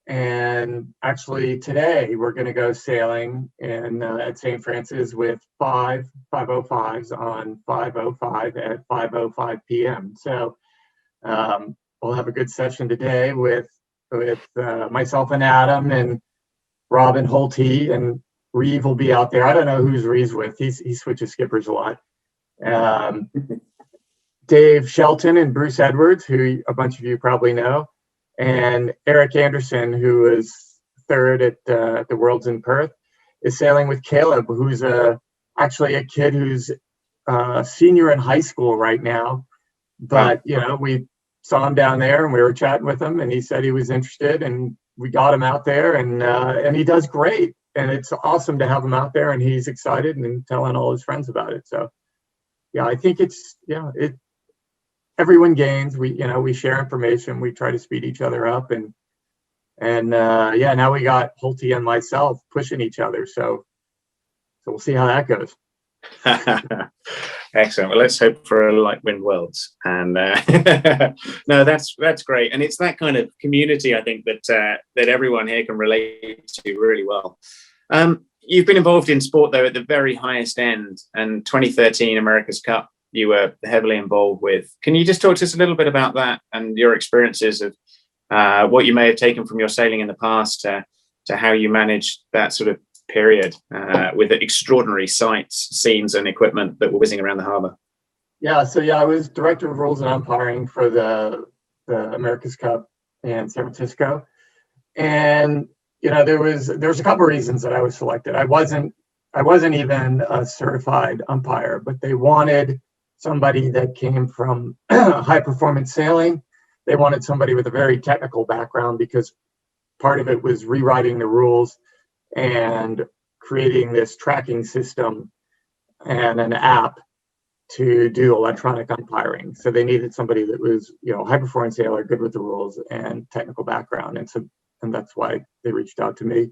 And actually today we're going to go sailing at St. Francis with 5 505s on 505 at 5:05 p.m. So we'll have a good session today with myself and Adam and Robin Holtby, and Reeve will be out there. I don't know who's Reeve's with. He switches skippers a lot. Dave Shelton and Bruce Edwards, who a bunch of you probably know, and Eric Anderson, who is 3rd at the Worlds in Perth, is sailing with Caleb, who's actually a kid who's senior in high school right now. But we saw him down there and we were chatting with him, and he said he was interested, and we got him out there, and he does great. And it's awesome to have him out there, and he's excited and telling all his friends about it. So yeah, I think everyone gains. We share information. We try to speed each other up, and now we got Holtby and myself pushing each other. So we'll see how that goes. Excellent. Well, let's hope for a light wind Worlds. And no, that's great. And it's that kind of community, I think, that everyone here can relate to really well. You've been involved in sport, though, at the very highest end, and 2013 America's Cup you were heavily involved with. Can you just talk to us a little bit about that and your experiences of what you may have taken from your sailing in the past to how you managed that sort of period with extraordinary sights, scenes, and equipment that were whizzing around the harbour? Yeah, so I was director of rules and umpiring for the America's Cup in San Francisco, and there was a couple of reasons that I was selected. I wasn't even a certified umpire, but they wanted somebody that came from high performance sailing. They wanted somebody with a very technical background, because part of it was rewriting the rules and creating this tracking system and an app to do electronic umpiring. So they needed somebody that was, high performance sailor, good with the rules, and technical background. And so and that's why they reached out to me.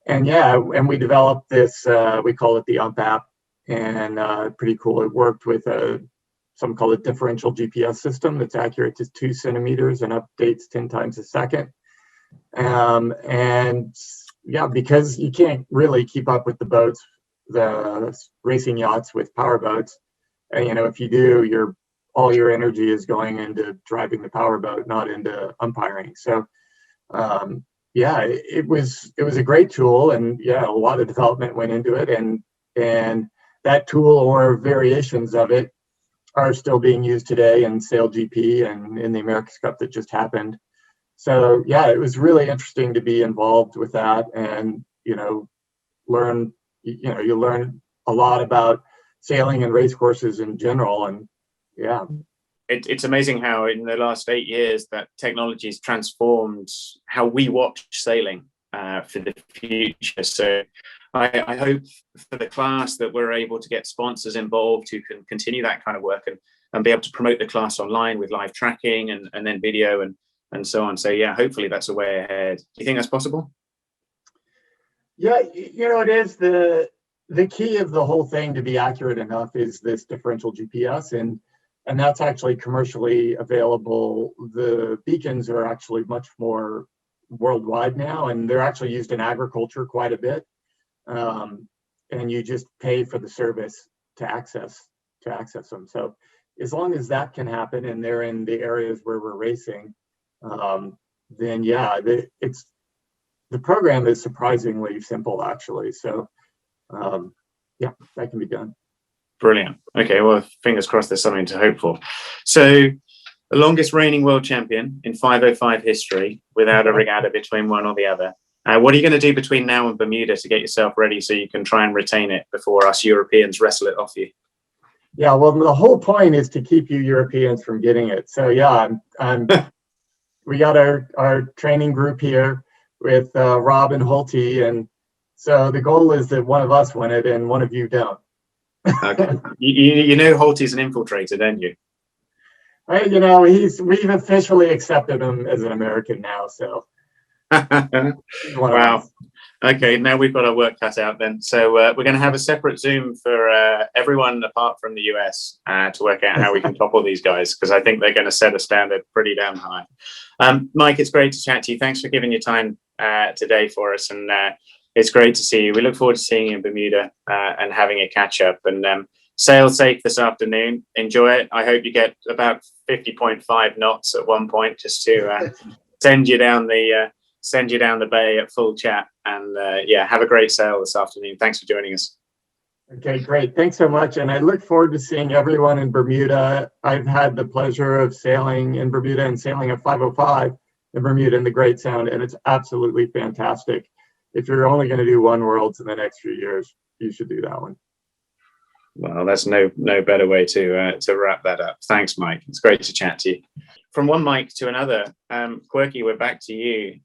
And yeah, and we developed this, we call it the UMP app, and pretty cool. It worked with some call it differential GPS system that's accurate to 2 centimeters and updates 10 times a second. And yeah, because you can't really keep up with the boats, the racing yachts with power boats. And, you know, if you do, all your energy is going into driving the power boat, not into umpiring. So yeah, it was a great tool, and yeah, a lot of development went into it, and that tool or variations of it are still being used today in SailGP and in the America's Cup that just happened. So yeah, it was really interesting to be involved with that, and you learn a lot about sailing and race courses in general, and yeah. It's amazing how in the last 8 years that technology has transformed how we watch sailing for the future. So I hope for the class that we're able to get sponsors involved who can continue that kind of work and be able to promote the class online with live tracking and then video and so on. So yeah, hopefully that's a way ahead. Do you think that's possible? Yeah, it is the key of the whole thing to be accurate enough is this differential GPS, and that's actually commercially available. The beacons are actually much more worldwide now, and they're actually used in agriculture quite a bit. And you just pay for the service to access them. So as long as that can happen and they're in the areas where we're racing, then yeah, the program is surprisingly simple actually. So yeah, that can be done. Brilliant. Okay, well, fingers crossed there's something to hope for. So the longest reigning world champion in 505 history without a regatta between one or the other. What are you going to do between now and Bermuda to get yourself ready so you can try and retain it before us Europeans wrestle it off you? Yeah, well, the whole point is to keep you Europeans from getting it. So yeah, we got our training group here with Rob and Holty, and so the goal is that one of us win it and one of you don't. Okay. You know Holty's an infiltrator, don't you? We've officially accepted him as an American now, so. Wow. Okay, now we've got our work cut out then. So we're going to have a separate Zoom for everyone apart from the US to work out how we can topple these guys, because I think they're going to set a standard pretty damn high. Mike, it's great to chat to you. Thanks for giving your time today for us, and it's great to see you. We look forward to seeing you in Bermuda and having a catch up. And sail safe this afternoon. Enjoy it. I hope you get about 50.5 knots at one point, just to send you down the bay at full chat. And yeah, have a great sail this afternoon. Thanks for joining us. Okay, great. Thanks so much. And I look forward to seeing everyone in Bermuda. I've had the pleasure of sailing in Bermuda and sailing a 505 in Bermuda in the Great Sound, and it's absolutely fantastic. If you're only going to do one Worlds in the next few years, you should do that one. Well, that's no better way to wrap that up. Thanks, Mike. It's great to chat to you. From one Mike to another, Quirky, we're back to you.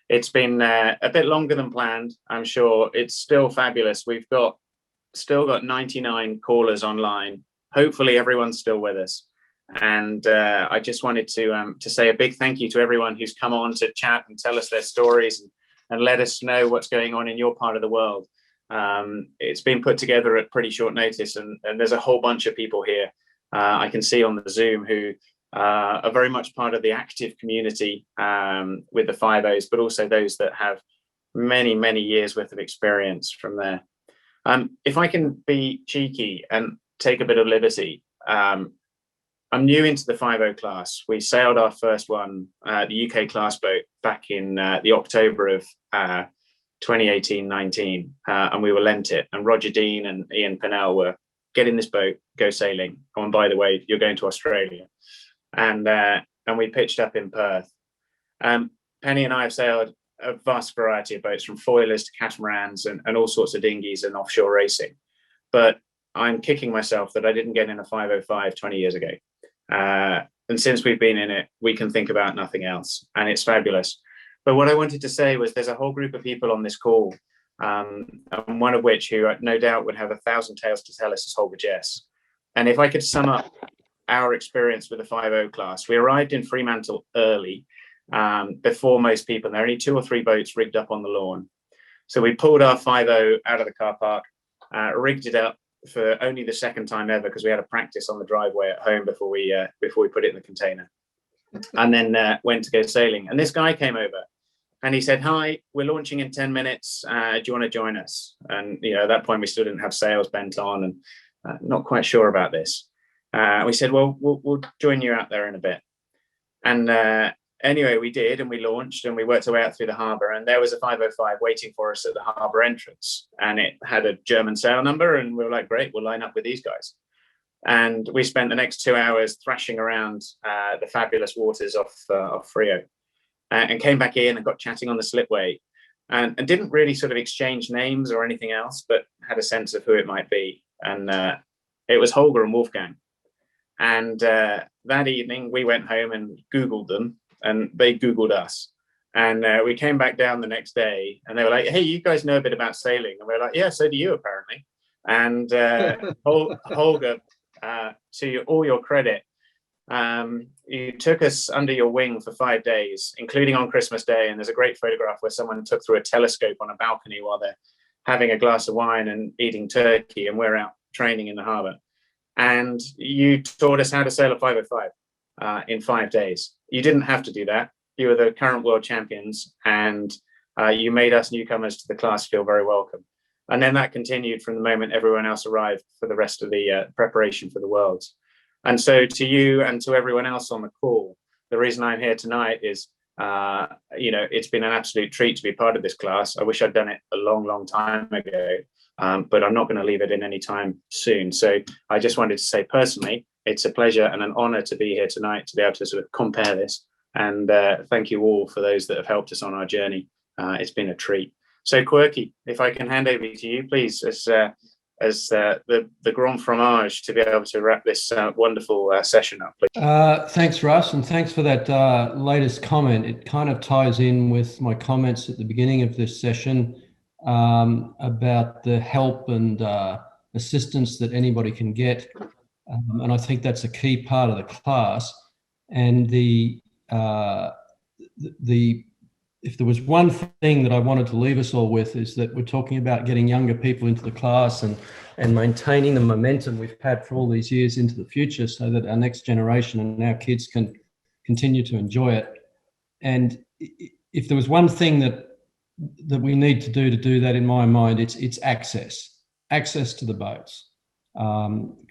It's been a bit longer than planned, I'm sure. It's still fabulous. We've still got 99 callers online. Hopefully everyone's still with us. And I just wanted to say a big thank you to everyone who's come on to chat and tell us their stories and let us know what's going on in your part of the world. It's been put together at pretty short notice, and there's a whole bunch of people here I can see on the Zoom who are very much part of the active community with the 5-0s, but also those that have many years worth of experience from there. If I can be cheeky and take a bit of liberty, I'm new into the 5-0 class. We sailed our first one, the UK class boat, back in the October of 2018-19, and we were lent it. And Roger Dean and Ian Pennell were, get in this boat, go sailing. Oh, and by the way, you're going to Australia. And we pitched up in Perth. Penny and I have sailed a vast variety of boats, from foilers to catamarans and all sorts of dinghies and offshore racing. But I'm kicking myself that I didn't get in a 505 20 years ago. And since we've been in it, we can think about nothing else. And it's fabulous. But what I wanted to say was there's a whole group of people on this call, and one of which who no doubt would have 1,000 tales to tell us is Holger Jess. And if I could sum up our experience with the 5-0 class, we arrived in Fremantle early. before most people. There are only 2 or 3 boats rigged up on the lawn. So we pulled our 5.0 out of the car park, rigged it up for only the second time ever because we had a practice on the driveway at home before we put it in the container, and then went to go sailing. And this guy came over and he said, "Hi, we're launching in 10 minutes. Do you want to join us?" And at that point we still didn't have sails bent on and not quite sure about this. We said, "Well, we'll join you out there in a bit." And anyway, we did, and we launched, and we worked our way out through the harbour, and there was a 505 waiting for us at the harbour entrance, and it had a German sail number, and we were like, great, we'll line up with these guys. And we spent the next 2 hours thrashing around the fabulous waters off Frio, and came back in and got chatting on the slipway, and didn't really sort of exchange names or anything else, but had a sense of who it might be. And it was Holger and Wolfgang. And that evening we went home and Googled them, and they Googled us. And we came back down the next day and they were like, "Hey, you guys know a bit about sailing?" And we were like, "Yeah, so do you, apparently." And Holger, to all your credit, you took us under your wing for 5 days, including on Christmas Day. And there's a great photograph where someone took through a telescope on a balcony while they're having a glass of wine and eating turkey, and we're out training in the harbour. And you taught us how to sail a 505 in 5 days. You didn't have to do that. You were the current world champions, and you made us newcomers to the class feel very welcome. And then that continued from the moment everyone else arrived for the rest of the preparation for the Worlds. And so to you and to everyone else on the call, the reason I'm here tonight is, it's been an absolute treat to be part of this class. I wish I'd done it a long, long time ago, but I'm not going to leave it in any time soon. So I just wanted to say personally, it's a pleasure and an honor to be here tonight to be able to sort of compare this. And thank you all for those that have helped us on our journey. It's been a treat. So Quirky, if I can hand over to you, please, as the grand fromage to be able to wrap this wonderful session up, please. Thanks, Russ, and thanks for that latest comment. It kind of ties in with my comments at the beginning of this session about the help and assistance that anybody can get. And I think that's a key part of the class. And if there was one thing that I wanted to leave us all with, is that we're talking about getting younger people into the class and maintaining the momentum we've had for all these years into the future, so that our next generation and our kids can continue to enjoy it. And if there was one thing that we need to do that, in my mind, it's access to the boats.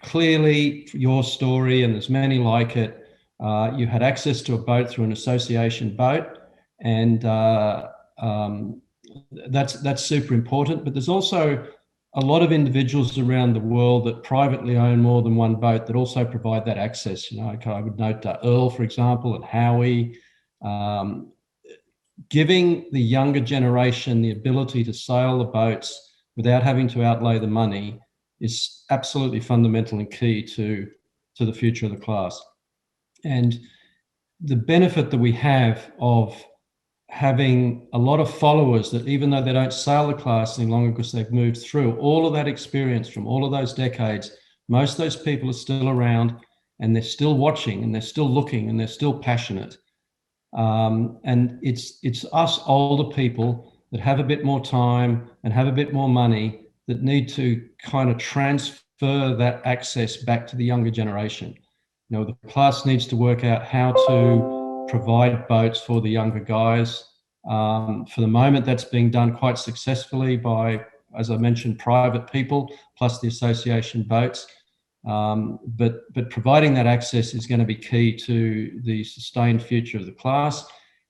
Clearly, your story, and there's many like it, you had access to a boat through an association boat, and that's super important. But there's also a lot of individuals around the world that privately own more than one boat that also provide that access. I would note Earl, for example, and Howie. Giving the younger generation the ability to sail the boats without having to outlay the money is absolutely fundamental and key to the future of the class. And the benefit that we have of having a lot of followers that, even though they don't sail the class any longer because they've moved through all of that experience from all of those decades, most of those people are still around, and they're still watching, and they're still looking, and they're still passionate. And it's us older people that have a bit more time and have a bit more money that need to kind of transfer that access back to the younger generation. The class needs to work out how to provide boats for the younger guys. For the moment, that's being done quite successfully by, as I mentioned, private people plus the association boats. But providing that access is going to be key to the sustained future of the class.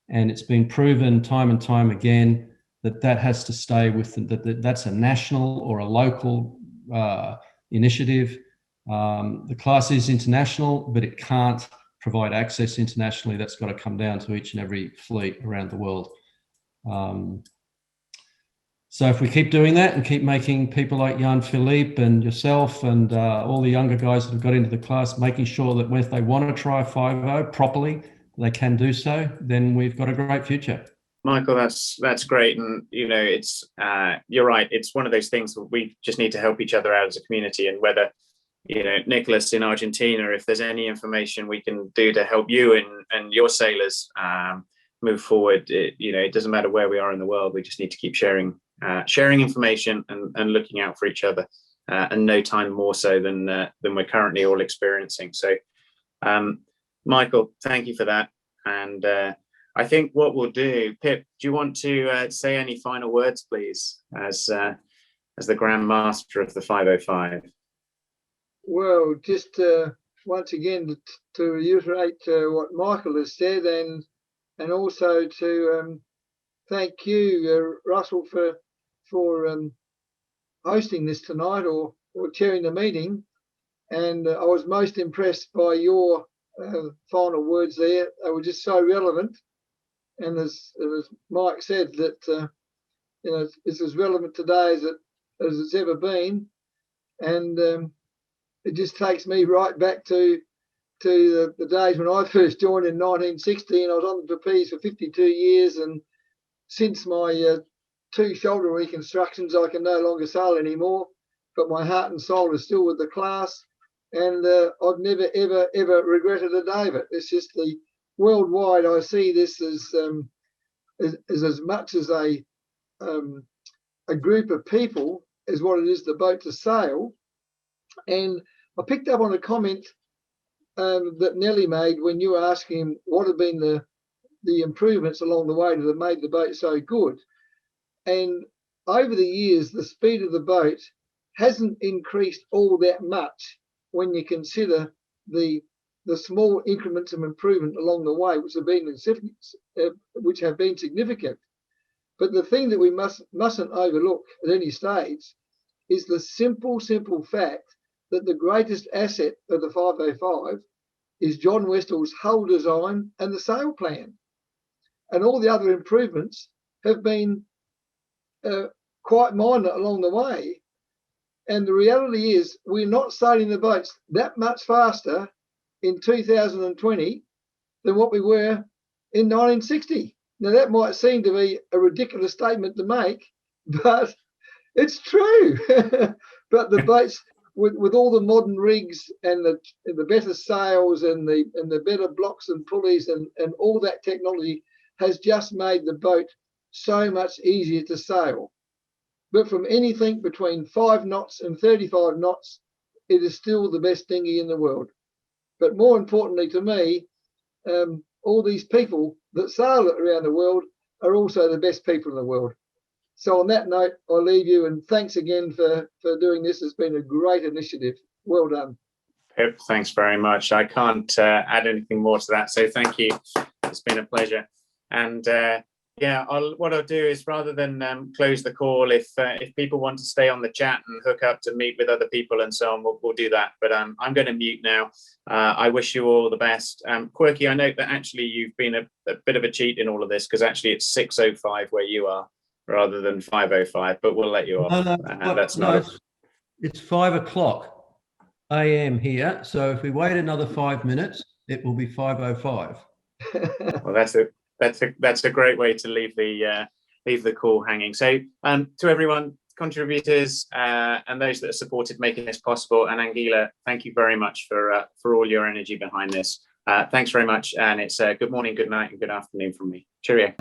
And it's been proven time and time again that has to stay with that's a national or a local initiative. The class is international, but it can't provide access internationally. That's got to come down to each and every fleet around the world. So if we keep doing that and keep making people like Jan Philippe and yourself and all the younger guys that have got into the class, making sure that if they want to try 5.0 properly, they can do so, then we've got a great future. Michael, that's great. And, it's, you're right. It's one of those things that we just need to help each other out as a community. And whether, Nicholas in Argentina, if there's any information we can do to help you and your sailors move forward. It doesn't matter where we are in the world. We just need to keep sharing information and looking out for each other, and no time more so than we're currently all experiencing. So, Michael, thank you for that. And I think what we'll do, Pip, do you want to say any final words, please, as the Grand Master of the 505? Well, just once again to reiterate what Michael has said, and also to thank you, Russell, for hosting this tonight or chairing the meeting. And I was most impressed by your final words there. They were just so relevant. And as Mike said, that it's as relevant today as it's ever been. And it just takes me right back to the days when I first joined in 1960, and I was on the trapeze for 52 years. And since my 2 shoulder reconstructions, I can no longer sail anymore, but my heart and soul is still with the class. And I've never, ever, ever regretted a day of it. It's just the worldwide, I see this as much as a group of people as what it is the boat to sail. And I picked up on a comment that Nelly made when you were asking him what have been the improvements along the way that have made the boat so good. And over the years, the speed of the boat hasn't increased all that much when you consider the small increments of improvement along the way, which have been significant. But the thing that we mustn't overlook at any stage is the simple fact that the greatest asset of the 505 is John Westall's hull design and the sail plan. And all the other improvements have been quite minor along the way. And the reality is we're not sailing the boats that much faster in 2020 than what we were in 1960. Now that might seem to be a ridiculous statement to make, but it's true. But the boats with all the modern rigs and the better sails and the better blocks and pulleys and all that technology has just made the boat so much easier to sail. But from anything between 5 knots and 35 knots, it is still the best dinghy in the world. But more importantly to me, all these people that sail around the world are also the best people in the world. So on that note, I'll leave you, and thanks again for doing this. It's been a great initiative. Well done. Pip, thanks very much. I can't add anything more to that. So thank you. It's been a pleasure. And what I'll do is, rather than close the call, if people want to stay on the chat and hook up to meet with other people and so on, we'll do that. But I'm going to mute now. I wish you all the best. Quirky, I note that actually you've been a bit of a cheat in all of this, because actually it's 6:05 where you are rather than 5:05. But we'll let you off. It's 5:00 a.m. here. So if we wait another 5 minutes, it will be 5:05. Well, that's a great way to leave the call hanging. So to everyone, contributors and those that have supported making this possible, and Anguilla, thank you very much for all your energy behind this. Thanks very much, and it's good morning, good night, and good afternoon from me. Cheerio.